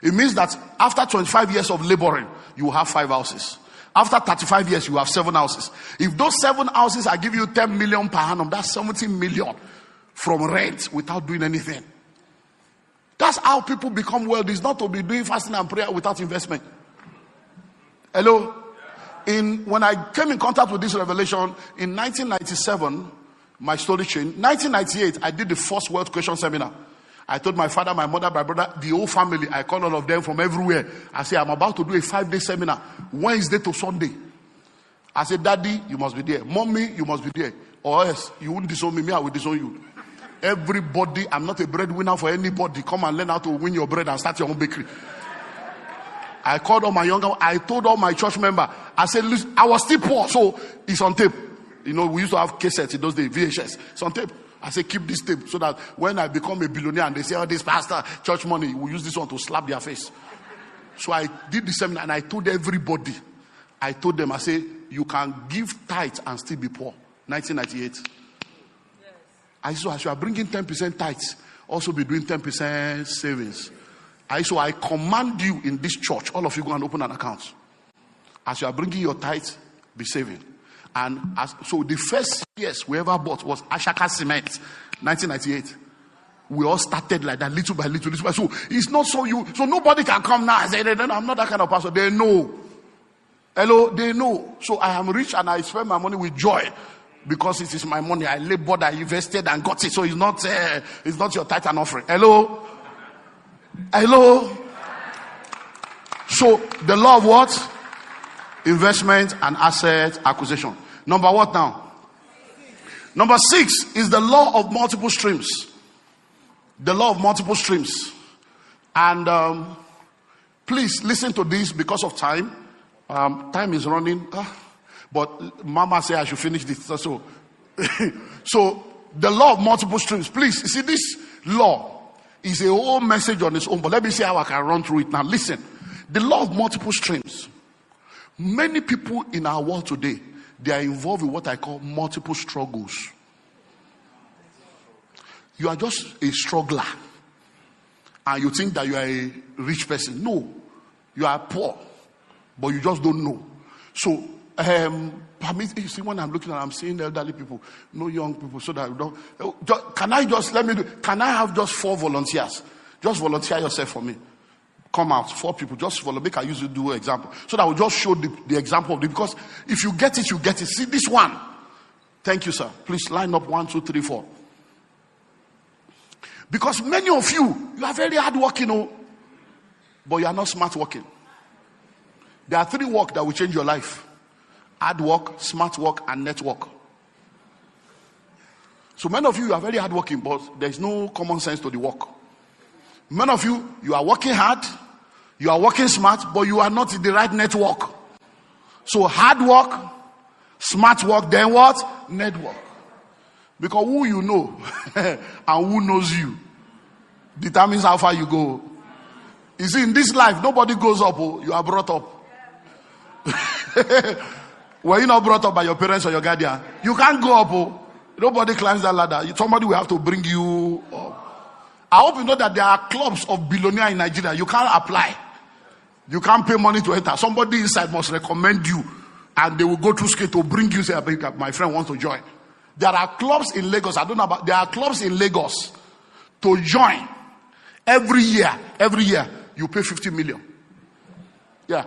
it means that after 25 years of laboring, you will have 5 houses. After 35 years, you have 7 houses. If those 7 houses are giving you 10 million per annum, that's 70 million from rent without doing anything. That's how people become wealthy. It's not to be doing fasting and prayer without investment. Hello? When I came in contact with this revelation in 1997, my story changed. 1998, I did the first wealth creation seminar. I told my father, my mother, my brother, the whole family. I called all of them from everywhere. I said, I'm about to do a 5-day seminar, Wednesday to Sunday. I said, Daddy, you must be there. Mommy, you must be there. Or else you won't disown me, I will disown you. Everybody, I'm not a breadwinner for anybody. Come and learn how to win your bread and start your own bakery. I called all my younger, I told all my church members, I said, listen, I was still poor, so it's on tape. You know, we used to have cassettes in those days, VHS. It's on tape. I said, keep this tape so that when I become a billionaire and they say, oh, this pastor, church money, we use this one to slap their face. So I did the seminar and I told everybody, I told them, I say, you can give tithe and still be poor. 1998. Yes. I said, as you are bringing 10% tithes, also be doing 10% savings. I command you in this church, all of you go and open an account. As you are bringing your tithe, be saving. And so the first years we ever bought was Ashaka Cement, 1998. We all started like that, little by little, little by little. So it's not so nobody can come now and say, I'm not that kind of pastor. They know. Hello, they know. So I am rich and I spend my money with joy because it is my money. I labored, I invested and got it. So it's not your tithe and offering. Hello. So the law of what? Investment and asset acquisition. Number what now? Number 6 is the law of multiple streams. The law of multiple streams. And please listen to this because of time. Time is running. But Mama said I should finish this. So the law of multiple streams. Please, you see, this law is a whole message on its own, but let me see how I can run through it now. Listen, the law of multiple streams. Many people in our world today, they are involved in what I call multiple struggles. You are just a struggler, and you think that you are a rich person. No, you are poor, but you just don't know. So, you see, when I'm looking at, I'm seeing elderly people, no young people, so that you don't. Can I have just 4 volunteers? Just volunteer yourself for me. Come out, 4 people, just follow. Make I use you do an example. So that I will just show the example of it. Because if you get it, you get it. See this one. Thank you, sir. Please line up 1, 2, 3, 4. Because many of you are very hard working, but you are not smart working. There are 3 work that will change your life: hard work, smart work, and network. So many of you are very hard working, but there is no common sense to the work. Many of you are working hard, you are working smart, but you are not in the right network. So hard work, smart work, then what? Network. Because who you know and who knows you determines how far you go. You see, in this life, nobody goes up. You are brought up. Were you not brought up by your parents or your guardian? You can't go up. Nobody climbs that ladder. Somebody will have to bring you up. I hope you know that there are clubs of billionaires in Nigeria. You can't apply. You can't pay money to enter. Somebody inside must recommend you, and they will go through scale to bring you. Say, my friend wants to join. There are clubs in Lagos. I don't know about. There are clubs in Lagos to join. Every year, you pay 50 million. Yeah,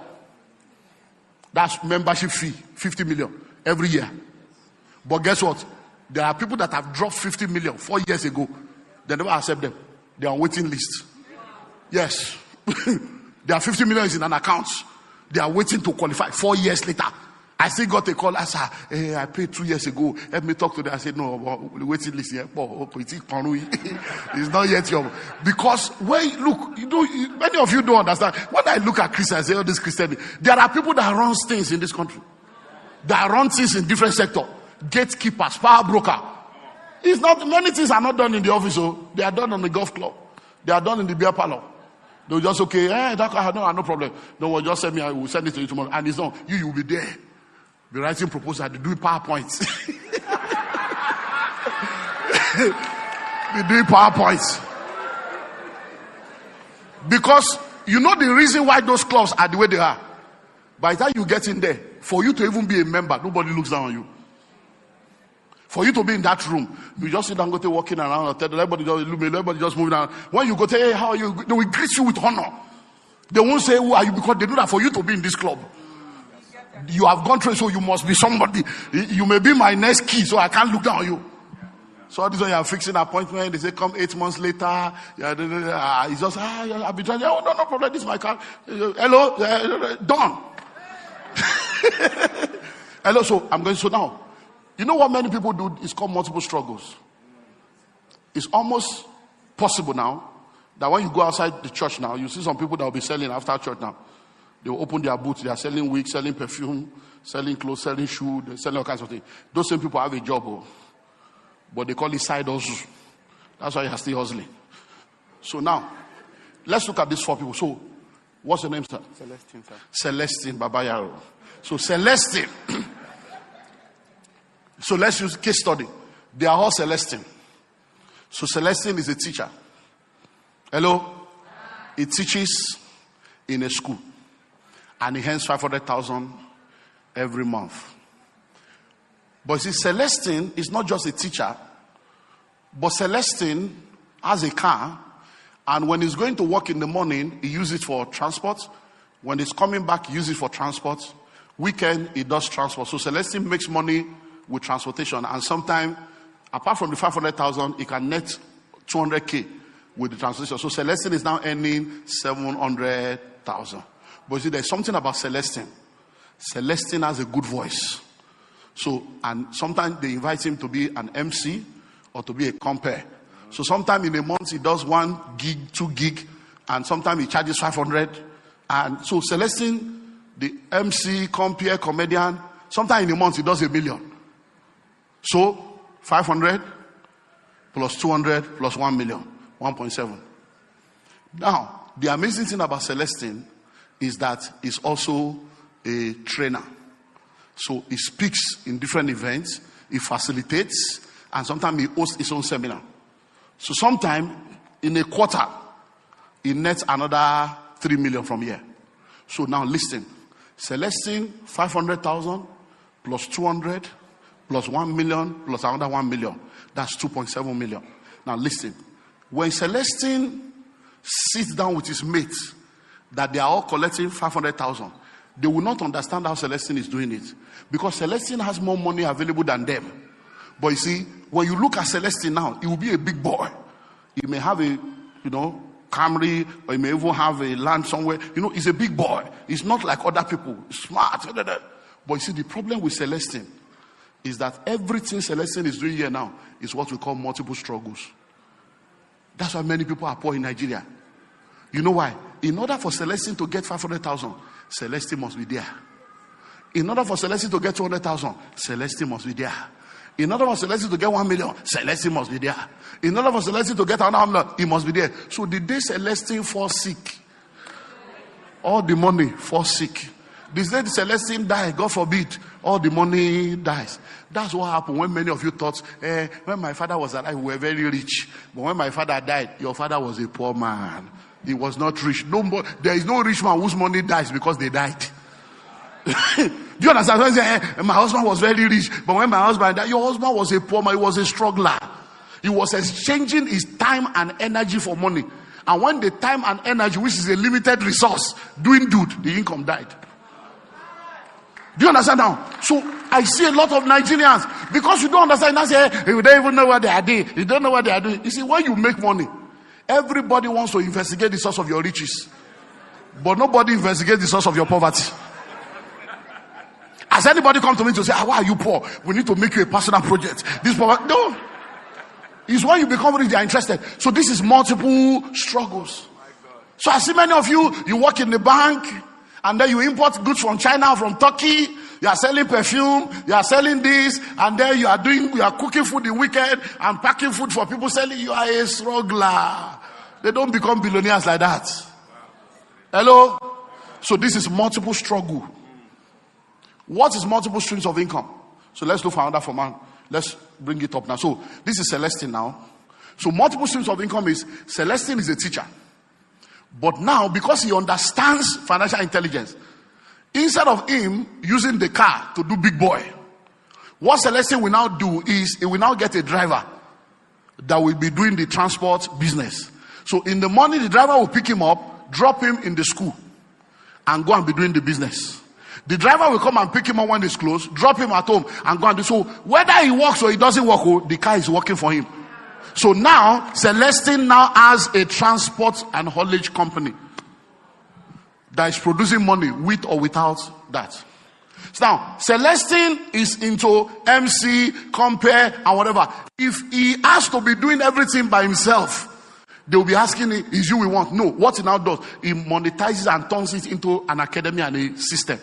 that's membership fee. 50 million every year. But guess what? There are people that have dropped 50 million 4 years ago. They never accept them. They are on waiting list. Yes. There are 50 million in an account. They are waiting to qualify 4 years later. I still got a call. I said, hey, I paid 2 years ago. Help me talk to them. I said, no, the waiting list here. It's not yet your. Because many of you don't understand. When I look at Christians, I say, oh, this Christianity. There are people that run things in this country. That run things in different sectors. Gatekeepers, power broker. It's not, many things are not done in the office. So they are done on the golf club. They are done in the beer parlor. They'll just, okay, no problem. Don't worry, just send me, I will send it to you tomorrow. And it's not, you will be there. Be writing proposal, be doing PowerPoints. Be doing PowerPoints. Because you know the reason why those clubs are the way they are. By the time you get in there, for you to even be a member, nobody looks down on you. For you to be in that room, you just sit down, go to walking around, everybody just moving around. When you go to, hey, how are you? They will greet you with honor. They won't say, who are you? Because they do that for you to be in this club. You have gone through, so you must be somebody. You may be my next key, so I can't look down on you. So all this way you are fixing an appointment. They say, come 8 months later. It's just, I'll be trying. Oh, no problem. This is my car. Hello, done. Hello, so I'm going. So now, You know what many people do? It's called multiple struggles. It's almost possible now that when you go outside the church now, you see some people that will be selling after church now. They will open their booths. They are selling wigs, selling perfume, selling clothes, selling shoes, they're selling all kinds of things. Those same people have a job, but they call it side hustle. That's why you are still hustling. So now, let's look at these 4 people. So, what's your name, sir? Celestine, sir. Celestine Babayaro. So, Celestine. So, let's use case study. They are all Celestine. So, Celestine is a teacher. Hello? He teaches in a school. And he earns 500,000 every month. But see, Celestine is not just a teacher. But Celestine has a car. And when he's going to work in the morning, he uses it for transport. When he's coming back, he uses it for transport. Weekend, he does transport. So Celestine makes money with transportation. And sometimes, apart from the 500,000, he can net 200K with the transportation. So Celestine is now earning 700,000. But see, there's something about Celestine. Celestine has a good voice. So, and sometimes they invite him to be an MC or to be a compere. So sometimes in a month he does 1 gig, 2 gig, and sometimes he charges 500. And so Celestine, the MC, compere, comedian, sometimes in a month he does 1 million. So 500 plus 200 plus 1 million, 1.7. Now, the amazing thing about Celestine is that he's also a trainer. So he speaks in different events, he facilitates, and sometimes he hosts his own seminar. So sometimes in a quarter, he nets another 3 million from here. So now listen, Celestine 500,000 plus 200 plus 1 million plus another 1 million. That's 2.7 million. Now listen, when Celestine sits down with his mates, that they are all collecting 500,000, they will not understand how Celestine is doing it. Because Celestine has more money available than them. But you see, when you look at Celestine now, he will be a big boy. He may have a, Camry, or he may even have a land somewhere. He's a big boy. He's not like other people. He's smart. But you see, the problem with Celestine is that everything Celestine is doing here now is what we call multiple struggles. That's why many people are poor in Nigeria. You know why? In order for Celestine to get 500,000, Celestine must be there. In order for Celestine to get 200,000, Celestine must be there. In order for Celestine to get 1 million, Celestine must be there. In order for Celestine to get another million, he must be there. So the day Celestine falls sick, all the money falls sick. The day Celestine dies, God forbid, all the money dies. That's what happened when many of you thought, when my father was alive, we were very rich. But when my father died, your father was a poor man. He was not rich. There is no rich man whose money dies because they died. Do you understand? When say, my husband was very rich, but when my husband died, your husband was a poor man. He was a struggler. He was exchanging his time and energy for money. And when the time and energy, which is a limited resource, doing good, the income died. Do you understand now? So I see a lot of Nigerians, because you don't understand, I say, you don't even know what they are doing. You don't know what they are doing. You see, when you make money, everybody wants to investigate the source of your riches, but nobody investigates the source of your poverty. Has anybody come to me to say, why are you poor? We need to make you a personal project. This poverty, no. It's when you become rich, they are interested. So this is multiple struggles. So I see many of you, you work in the bank, and then you import goods from China, from Turkey. You are selling perfume, you are selling this, and then you are cooking food the weekend and packing food for people selling. You are a struggler. They don't become billionaires like that. Hello? So this is multiple struggle. What is multiple streams of income? So let's look for another format. Let's bring it up now. So this is Celestine now. So multiple streams of income is, Celestine is a teacher. But now, because he understands financial intelligence, instead of him using the car to do big boy, what Celestine will now do is, he will now get a driver that will be doing the transport business. So in the morning, the driver will pick him up, drop him in the school, and go and be doing the business. The driver will come and pick him up when it's closed, drop him at home, and go and do. So whether he works or he doesn't work, the car is working for him. So now, Celestine now has a transport and haulage company that is producing money with or without that. So now, Celestine is into MC, compare, and whatever. If he has to be doing everything by himself, they will be asking him, is you we want? No. What he now does, he monetizes and turns it into an academy and a system.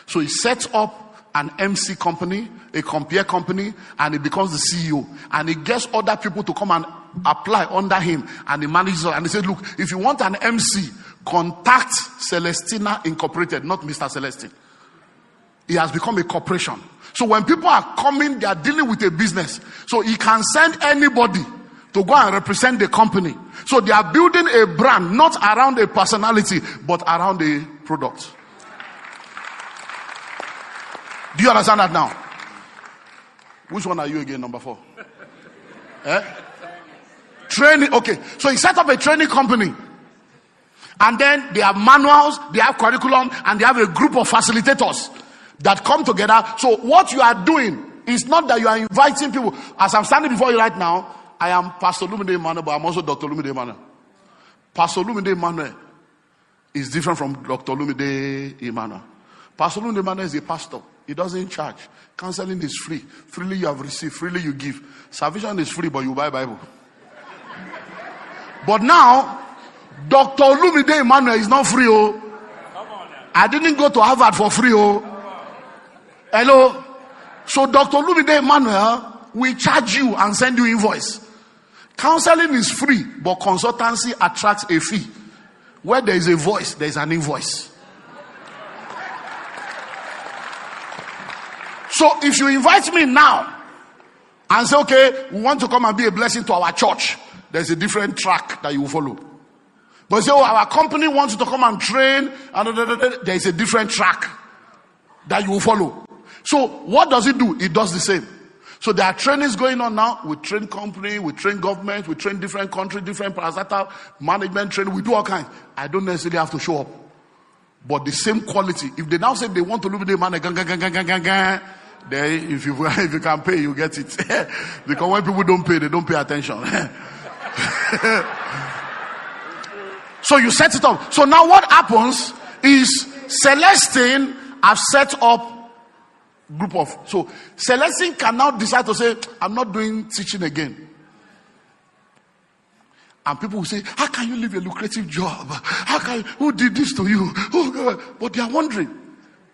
So he sets up an MC company, a compare company, and he becomes the CEO. And he gets other people to come and apply under him, and he manages it. And he said, look, if you want an MC, contact Celestina Incorporated, not Mr. Celestine. He has become a corporation. So when people are coming, they are dealing with a business. So he can send anybody to go and represent the company. So they are building a brand, not around a personality, but around a product. Do you understand that now? Which one are you again, number 4? Training. Okay. So he set up a training company. And then they have manuals, they have curriculum, and they have a group of facilitators that come together. So what you are doing is not that you are inviting people. As I'm standing before you right now, I am Pastor Olumide Emmanuel, but I'm also Dr. Olumide Emmanuel. Pastor Olumide Emmanuel is different from Dr. Olumide Emmanuel. Pastor Olumide Emmanuel is a pastor. He doesn't charge. Counseling is free. Freely you have received, freely you give. Salvation is free, but you buy Bible. But now, Dr. Olumide Emmanuel is not free. Oh, I didn't go to Harvard for free. Oh, hello. So Dr. Olumide Emmanuel will charge you and send you invoice. Counseling is free, but consultancy attracts a fee. Where there is a voice, there is an invoice. So if you invite me now and say, okay, we want to come and be a blessing to our church, there's a different track that you will follow. But you say, oh, our company wants you to come and train, and there is a different track that you will follow. So what does it do? It does the same. So there are trainings going on now. We train company, we train government, we train different countries, different parastatal management training. We do all kinds. I don't necessarily have to show up. But the same quality. If they now say they want to look at the man, then if you can pay, you get it. Because when people don't pay, they don't pay attention. So you set it up. So now what happens is Celestine have set up group of. So Celestine can now decide to say, I'm not doing teaching again. And people will say, how can you leave a lucrative job? Who did this to you? But they are wondering.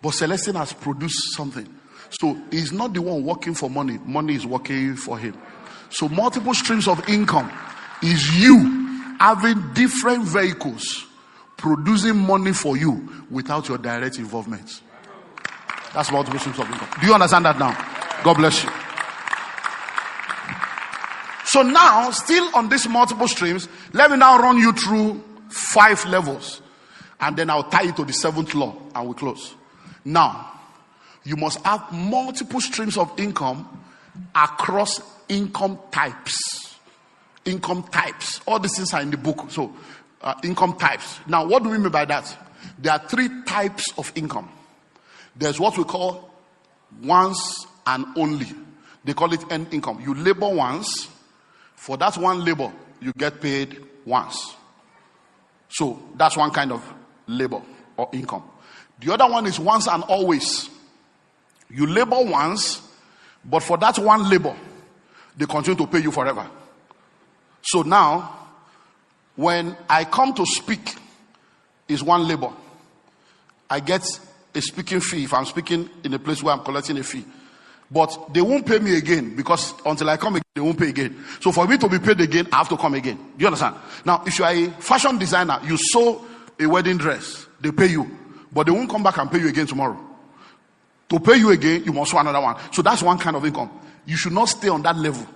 But Celestine has produced something. So he's not the one working for money. Money is working for him. So multiple streams of income is you having different vehicles producing money for you without your direct involvement. That's multiple streams of income. Do you understand that now? God bless you. So now, still on these multiple streams, let me now run you through 5 levels. And then I'll tie it to the 7th law and we close. Now, you must have multiple streams of income across income types. Income types. All these things are in the book. So, income types. Now, what do we mean by that? There are 3 types of income. There's what we call once and only. They call it end income. You labor once. For that one labor, you get paid once. So that's one kind of labor or income. The other one is once and always. You labor once, but for that one labor, they continue to pay you forever. So now, when I come to speak, is one labor. I get a speaking fee if I'm speaking in a place where I'm collecting a fee. But they won't pay me again because until I come again, they won't pay again. So for me to be paid again, I have to come again. Do you understand? Now, if you are a fashion designer, you sew a wedding dress, they pay you. But they won't come back and pay you again tomorrow. To pay you again, you must sew another one. So that's one kind of income. You should not stay on that level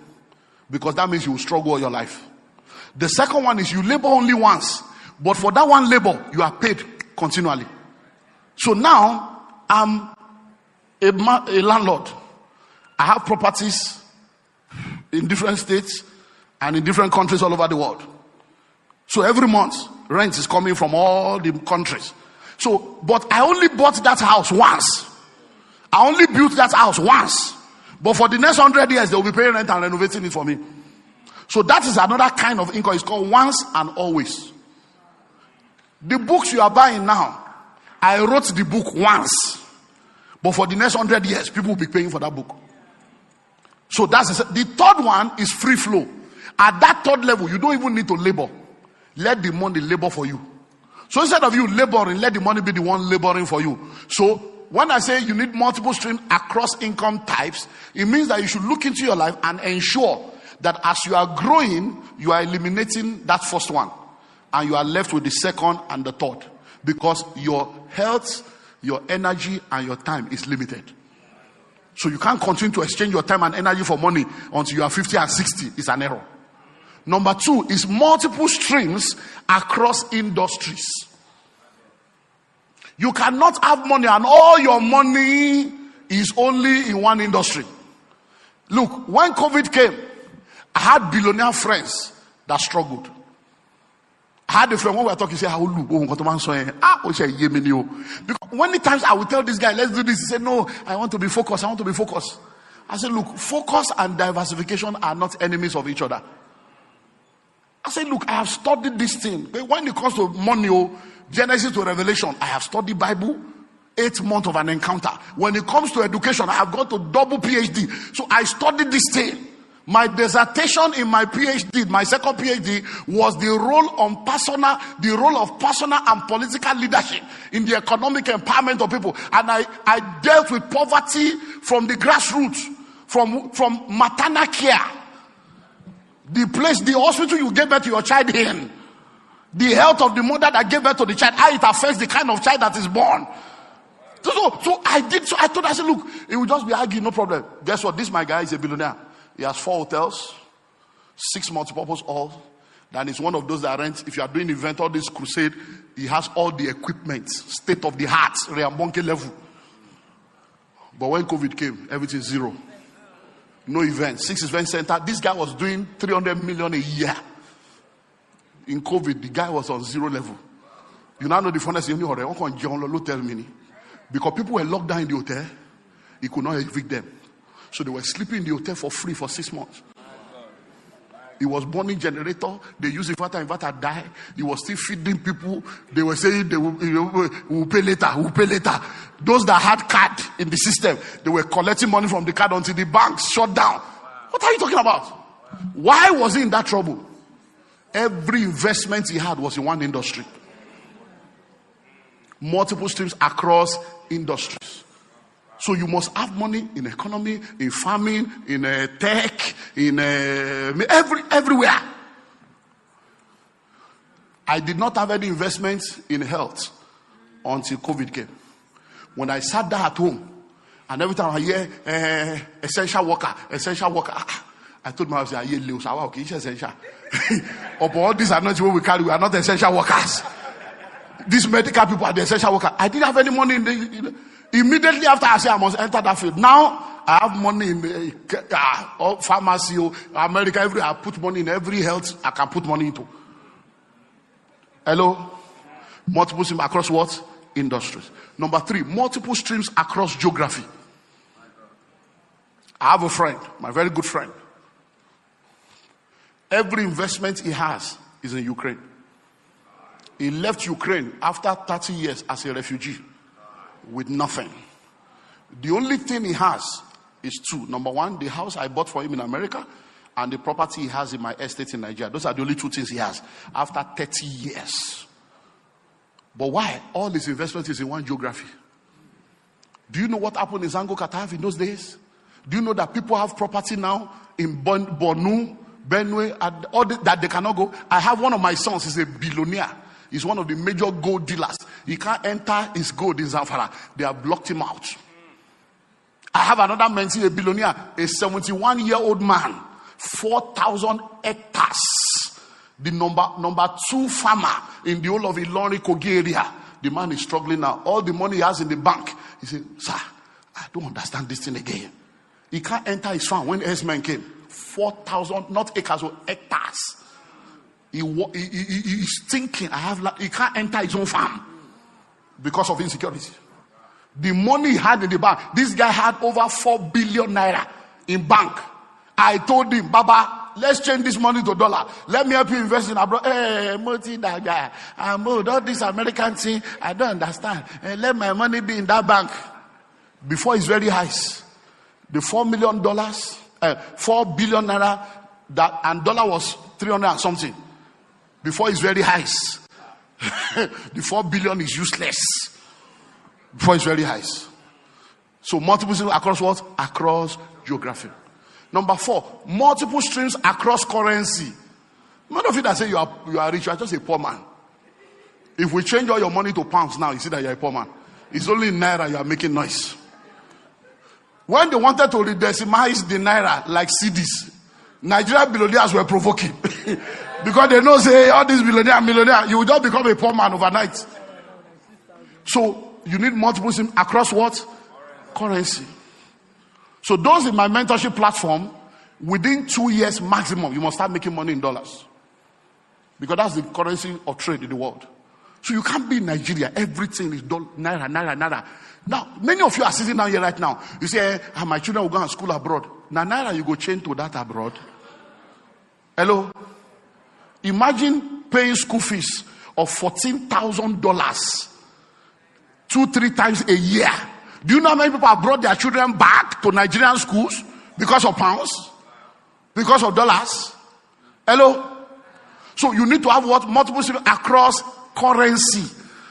because that means you will struggle all your life. The second one is you labor only once. But for that one labor, you are paid continually. So now, I'm a landlord. I have properties in different states and in different countries all over the world. So every month, rent is coming from all the countries. So, but I only bought that house once. I only built that house once. But for the next 100 years, they will be paying rent and renovating it for me. So that is another kind of income. It's called once and always. The books you are buying now, I wrote the book once. But for the next 100 years, people will be paying for that book. So the third one is free flow. At that third level, you don't even need to labor. Let the money labor for you. So instead of you laboring, let the money be the one laboring for you. So when I say you need multiple streams across income types, it means that you should look into your life and ensure that as you are growing, you are eliminating that first one. And you are left with the second and the third. Because your health, your energy, and your time is limited. So you can't continue to exchange your time and energy for money until you are 50 and 60. It's an error. Number 2 is multiple streams across industries. You cannot have money and all your money is only in one industry. Look, when COVID came, I had billionaire friends that struggled. I had a friend when we were talking, say, because many times I would tell this guy, let's do this. He said, no, I want to be focused. I said, look, focus and diversification are not enemies of each other. I said, look, I have studied this thing. When it comes to money, Genesis to Revelation, I have studied Bible, 8 months of an encounter. When it comes to education, I have got to double PhD. So I studied this thing. My dissertation in my PhD, my second PhD, was the role of personal and political leadership in the economic empowerment of people. And I dealt with poverty from the grassroots, from maternal care. The hospital you gave birth to your child in, the health of the mother that gave birth to the child, how it affects the kind of child that is born. So I told her, I said, look, it will just be arguing, no problem. Guess what? This my guy is a billionaire. He has 4 hotels, 6 multipurpose halls. Then it's one of those that rent. If you are doing event or this crusade, he has all the equipment, state of the art, Reambonke level. But when COVID came, everything zero. No event. 6 event center. This guy was doing 300 million a year. In COVID, the guy was on 0 level. You now know the funnest thing. Because people were locked down in the hotel, he could not evict them. So they were sleeping in the hotel for free for 6 months. He was burning generator. They used inverter died. He was still feeding people. They were saying they will pay later. Those that had card in the system, they were collecting money from the card until the banks shut down. What are you talking about? Why was he in that trouble? Every investment he had was in one industry. Multiple streams across industries. So you must have money in economy, in farming, in tech, in everywhere. I did not have any investments in health until COVID came. When I sat down at home, and every time I hear essential worker, I told myself, I hear Lewis, okay, it's essential. But all these are not what we carry. We are not essential workers. These medical people are the essential workers. I didn't have any money in the. Immediately after I say I must enter that field. Now I have money in pharmacy, America, everywhere. I put money in every health I can put money into. Hello? Multiple streams across what? Industries. Number 3, multiple streams across geography. I have a friend, my very good friend. Every investment he has is in Ukraine. He left Ukraine after 30 years as a refugee. With nothing. The only thing he has is 2. Number 1, the house I bought for him in America, and the property he has in my estate in Nigeria. Those are the only 2 things he has after 30 years. But why? All his investment is in one geography. Do you know what happened in Zango Katav in those days? Do you know that people have property now in Bornu, Benue, and all that they cannot go? I have one of my sons, he's a billionaire. He's one of the major gold dealers. He can't enter his gold in Zamfara. They have blocked him out. I have another man, a billionaire, a 71-year-old man, 4,000 hectares. The number 2 farmer in the whole of Ilorin Kogi area. The man is struggling now. All the money he has in the bank. He said, sir, I don't understand this thing again. He can't enter his farm when S-Men came. 4,000, not acres, or hectares. He's thinking, he can't enter his own farm because of insecurity. The money he had in the bank, this guy had over 4 billion naira in bank. I told him, Baba, let's change this money to dollar. Let me help you invest in abroad. Hey, multi that guy. I'm all this American thing, I don't understand. Let my money be in that bank. before it's very high. The $4 million, $4 billion naira, that and dollar was 300 and something. Before it's very high. The 4 billion is useless. Before it's very high. So multiple streams across what? Across geography. Number 4, multiple streams across currency. None of you that say you are rich, you are just a poor man. If we change all your money to pounds now, you see that you're a poor man. It's only in naira you are making noise. When they wanted to redecimalize the naira like CDs, Nigerian billionaires were provoking. Because they know, say, all these millionaire, you will just become a poor man overnight. So, you need multiple streams across what? Currency. So, those in my mentorship platform, within 2 years maximum, you must start making money in dollars. Because that's the currency of trade in the world. So, you can't be in Nigeria. Everything is naira. Now, many of you are sitting down here right now. You say, my children will go to school abroad. Now, naira, you go change to that abroad. Hello? Imagine paying school fees of $14,000 2-3 times a year. Do you know how many people have brought their children back to Nigerian schools because of pounds? Because of dollars? Hello? So you need to have what? Multiple streams across currency.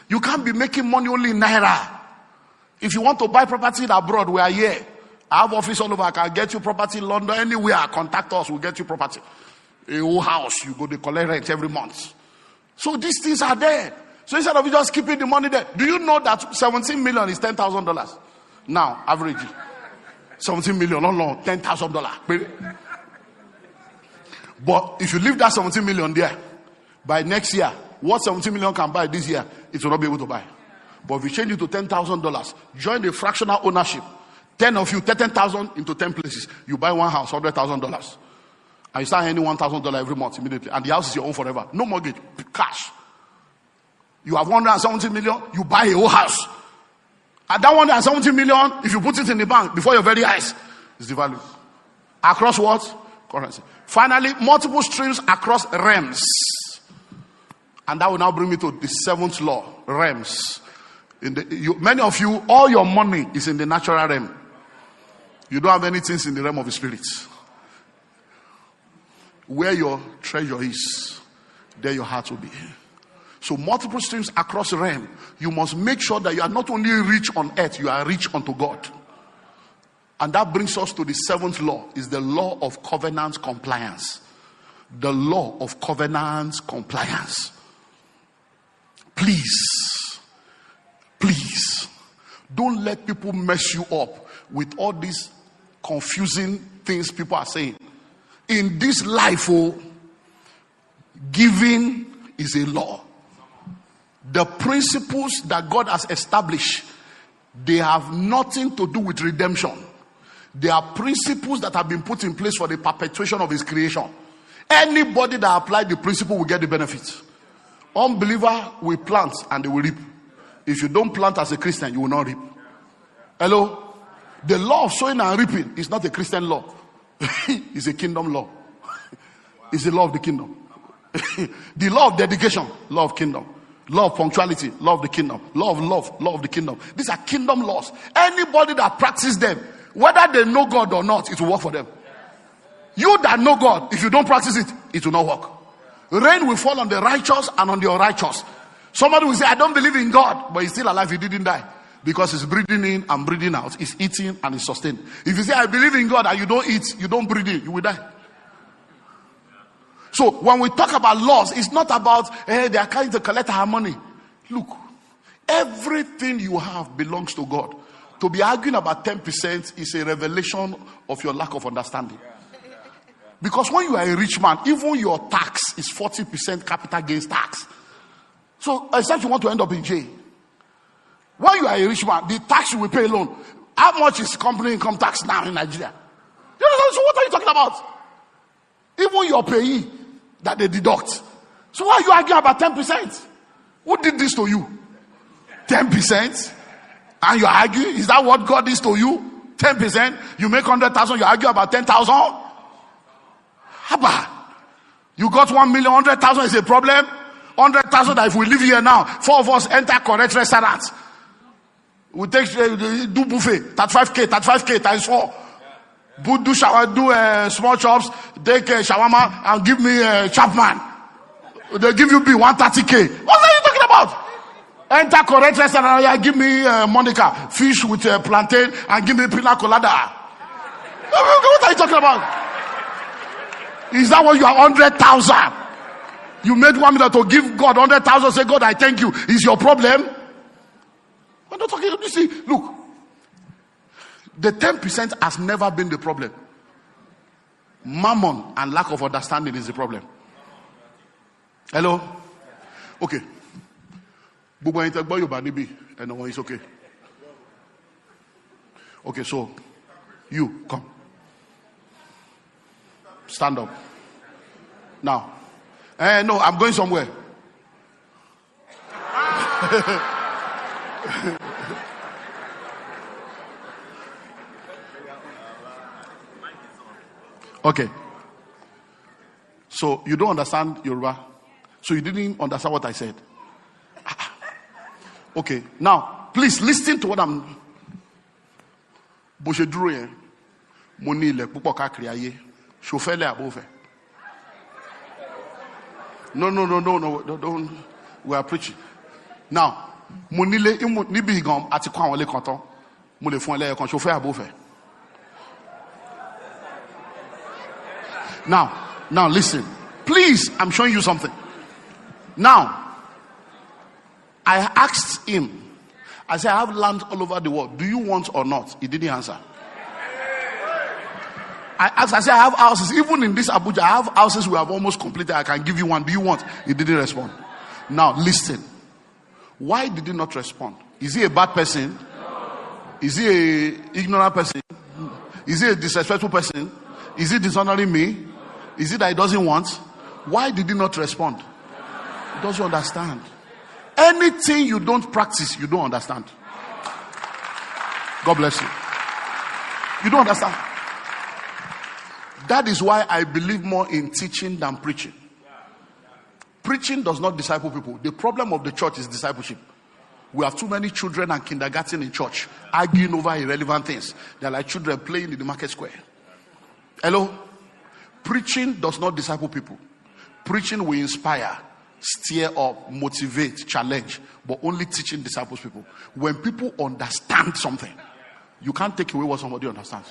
You can't be making money only in naira. If you want to buy property abroad, we are here. I have office all over. I can get you property in London, anywhere. Contact us, we'll get you property. A whole house, you go to collect rent every month. So these things are there. So instead of you just keeping the money there, do you know that 17 million is $10,000? Now, average. 17 million, no, $10,000. But if you leave that 17 million there, by next year, what 17 million can buy this year, it will not be able to buy. But if you change it to $10,000, join the fractional ownership. 10 of you, 10,000 into 10 places. You buy one house, $100,000. And you start earning $1,000 every month immediately. And the house is your own forever. No mortgage, cash. You have 170 million, you buy a whole house. And that 170 million, if you put it in the bank before your very eyes, is the value. Across what? Currency. Finally, multiple streams across realms. And that will now bring me to the 7th law, realms. Many of you, all your money is in the natural realm. You don't have anything in the realm of the spirit. Where your treasure is, there your heart will be. So multiple streams across realm. You must make sure that you are not only rich on earth, you are rich unto God. And that brings us to the 7th law, is the law of covenant compliance. The law of covenant compliance. Please, don't let people mess you up with all these confusing things people are saying. In this life, giving is a law. The principles that God has established, they have nothing to do with redemption. They are principles that have been put in place for the perpetuation of his creation. Anybody that applies the principle will get the benefit. Unbeliever will plant and they will reap. If you don't plant as a Christian, you will not reap. Hello? The law of sowing and reaping is not a Christian law. It's a kingdom law. It's the law of the kingdom. The law of dedication, law of kingdom. Law of punctuality, law of the kingdom. Law of love, law of the kingdom. These are kingdom laws. Anybody that practices them, whether they know God or not, it will work for them. You that know God, if you don't practice it, it will not work. Rain will fall on the righteous and on the unrighteous. Somebody will say, I don't believe in God, but he's still alive, he didn't die. Because he's breathing in and breathing out. He's eating and he's sustained. If you say, I believe in God and you don't eat, you don't breathe in, you will die. So when we talk about laws, it's not about, hey, they are trying to collect our money. Look, everything you have belongs to God. To be arguing about 10% is a revelation of your lack of understanding. Because when you are a rich man, even your tax is 40% capital gains tax. So except you want to end up in jail. When you are a rich man, the tax you will pay alone. How much is company income tax now in Nigeria? So what are you talking about? Even your payee that they deduct. So why are you arguing about 10%? Who did this to you? 10%? And you're arguing? Is that what God is to you? 10%? You make 100,000, you argue about 10,000? Haba. You got 1 million, 100,000 is a problem? 100,000 that if we live here now, 4 of us enter correct restaurants. We take do buffet, 35k times 4. Do shower, do small chops, take shawarma and give me Chapman. They give you be 130k. What are you talking about? Enter correct restaurant, give me Monica fish with plantain and give me pina colada. What are you talking about? Is that what you are 100,000? You made 1 million to give God 100,000. Say, God, I thank you. Is your problem? We're not talking. You see, look, the 10% has never been the problem. Mammon and lack of understanding is the problem. Hello? Okay. And it's okay. Okay, so you come. Stand up. Now. No, I'm going somewhere. Okay. So you don't understand Yoruba. So you didn't understand what I said. Okay. Now, please listen to what I'm. Boshedruye. Monile pupoka kriaye. Shofele above. No, don't. We are preaching. Now, monile nibi gam atikwa wole kanton. Mo le fun ele kan chauffeur above. Now listen. Please, I'm showing you something. Now, I asked him. I said, I have land all over the world. Do you want or not? He didn't answer. I asked, I said, I have houses. Even in this Abuja, I have houses we have almost completed. I can give you one. Do you want? He didn't respond. Now, listen. Why did he not respond? Is he a bad person? Is he an ignorant person? Is he a disrespectful person? Is he dishonoring me? Is it that he doesn't want? Why did he not respond? He doesn't understand. Anything you don't practice, you don't understand. God bless you. You don't understand. That is why I believe more in teaching than preaching. Preaching does not disciple people. The problem of the church is discipleship. We have too many children and kindergarten in church arguing over irrelevant things. They're like children playing in the market square. Hello? Preaching does not disciple people. Preaching will inspire, stir up, motivate, challenge, but only teaching disciples people. When people understand something, you can't take away what somebody understands.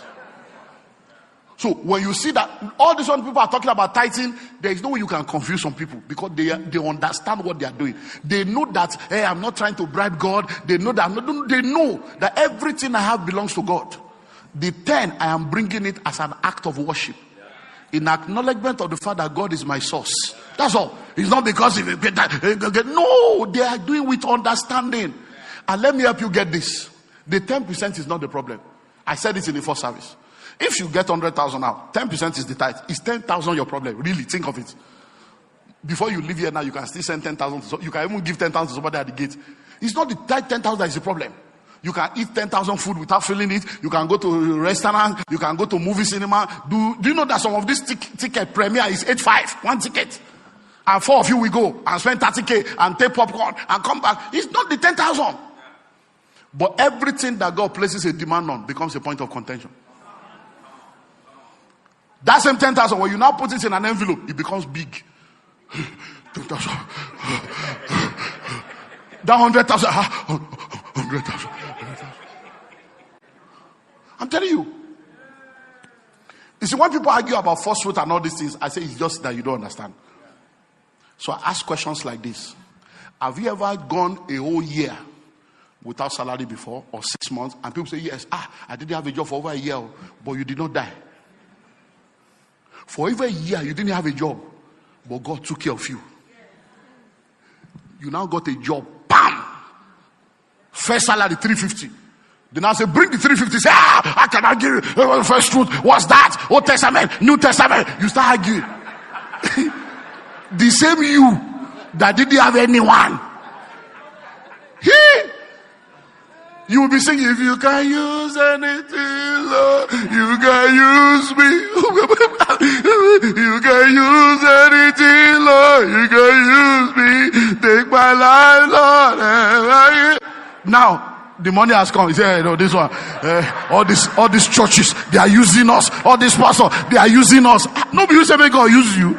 So when you see that all these other people are talking about tithing, there is no way you can confuse some people because they understand what they are doing. They know that, hey, I'm not trying to bribe God. They know that they know that everything I have belongs to God. The 10, I am bringing it as an act of worship. In acknowledgement of the fact that God is my source. That's all. It's not because if you get that. No, they are doing with understanding. And let me help you get this. The 10% is not the problem. I said it in the first service. If you get 100,000 out, 10% is the tithe. Is 10,000 your problem? Really, think of it. Before you leave here now, you can still send 10,000. You can even give 10,000 to somebody at the gate. It's not the tithe 10,000 that is the problem. You can eat 10,000 food without feeling it. You can go to a restaurant. You can go to movie cinema. Do you know that some of this ticket premiere is 8.5, one ticket, and 4 of you will go and spend 30k and take popcorn and come back. It's not the 10,000, but everything that God places a demand on becomes a point of contention. That same 10,000, when you now put it in an envelope, it becomes big. 10,000. That 100,000. 100,000. I'm telling you. You see, when people argue about first fruit and all these things, I say it's just that you don't understand. So I ask questions like this. Have you ever gone a whole year without salary before, or 6 months? And people say, yes, I didn't have a job for over a year, but you did not die. For over a year, you didn't have a job, but God took care of you. You now got a job. Bam! First salary, 350. Then I say, bring the 350. Say, I cannot give you first fruit. What's that? Old Testament, New Testament. You start arguing. The same you that didn't have anyone. You will be singing, if you can use anything, Lord, you can use me. You can use anything, Lord, you can use me. Take my life, Lord. Now, The money has come. He said, this one, all these churches, they are using us. All these pastors, they are using us. Nobody will say, may God use you.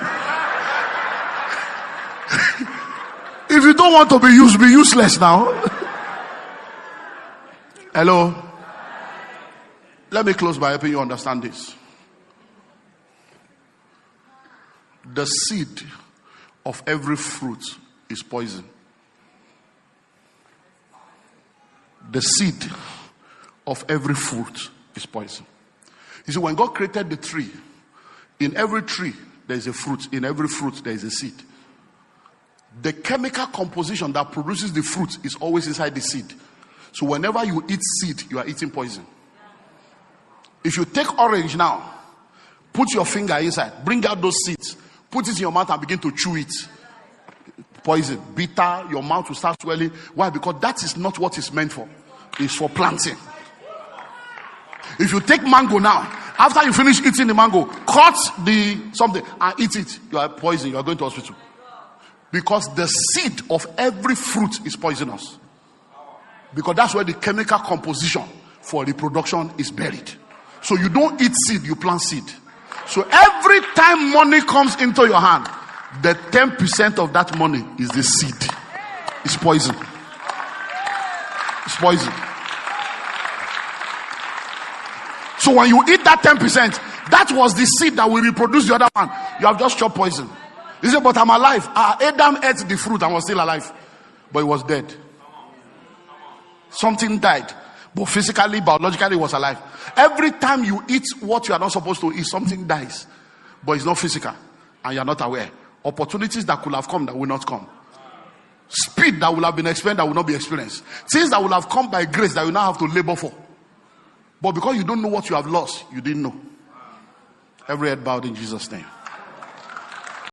If you don't want to be used, be useless now. Hello? Let me close by helping you understand this. The seed of every fruit is poison. The seed of every fruit is poison. You see, when God created the tree, in every tree there is a fruit. In every fruit there is a seed. The chemical composition that produces the fruit is always inside the seed. So whenever you eat seed, you are eating poison. If you take orange now, put your finger inside, bring out those seeds, put it in your mouth and begin to chew it. Poison, bitter, your mouth will start swelling. Why? Because that is not what it's meant for. It's for planting. If you take mango now, after you finish eating the mango, cut the something and eat it, you are poison. You are going to hospital. Because the seed of every fruit is poisonous. Because that's where the chemical composition for reproduction is buried. So you don't eat seed, you plant seed. So every time money comes into your hand, the 10% of that money is the seed. It's poison. It's poison. So when you eat that 10%, that was the seed that will reproduce the other one. You have just chopped poison. You say, but I'm alive. Adam ate the fruit and was still alive. But he was dead. Something died. But physically, biologically, he was alive. Every time you eat what you are not supposed to eat, something dies. But it's not physical. And you are not aware. Opportunities that could have come that will not come. Speed that will have been experienced that will not be experienced. Things that will have come by grace that you now have to labor for. But because you don't know what you have lost, you didn't know. Every head bowed in Jesus' name.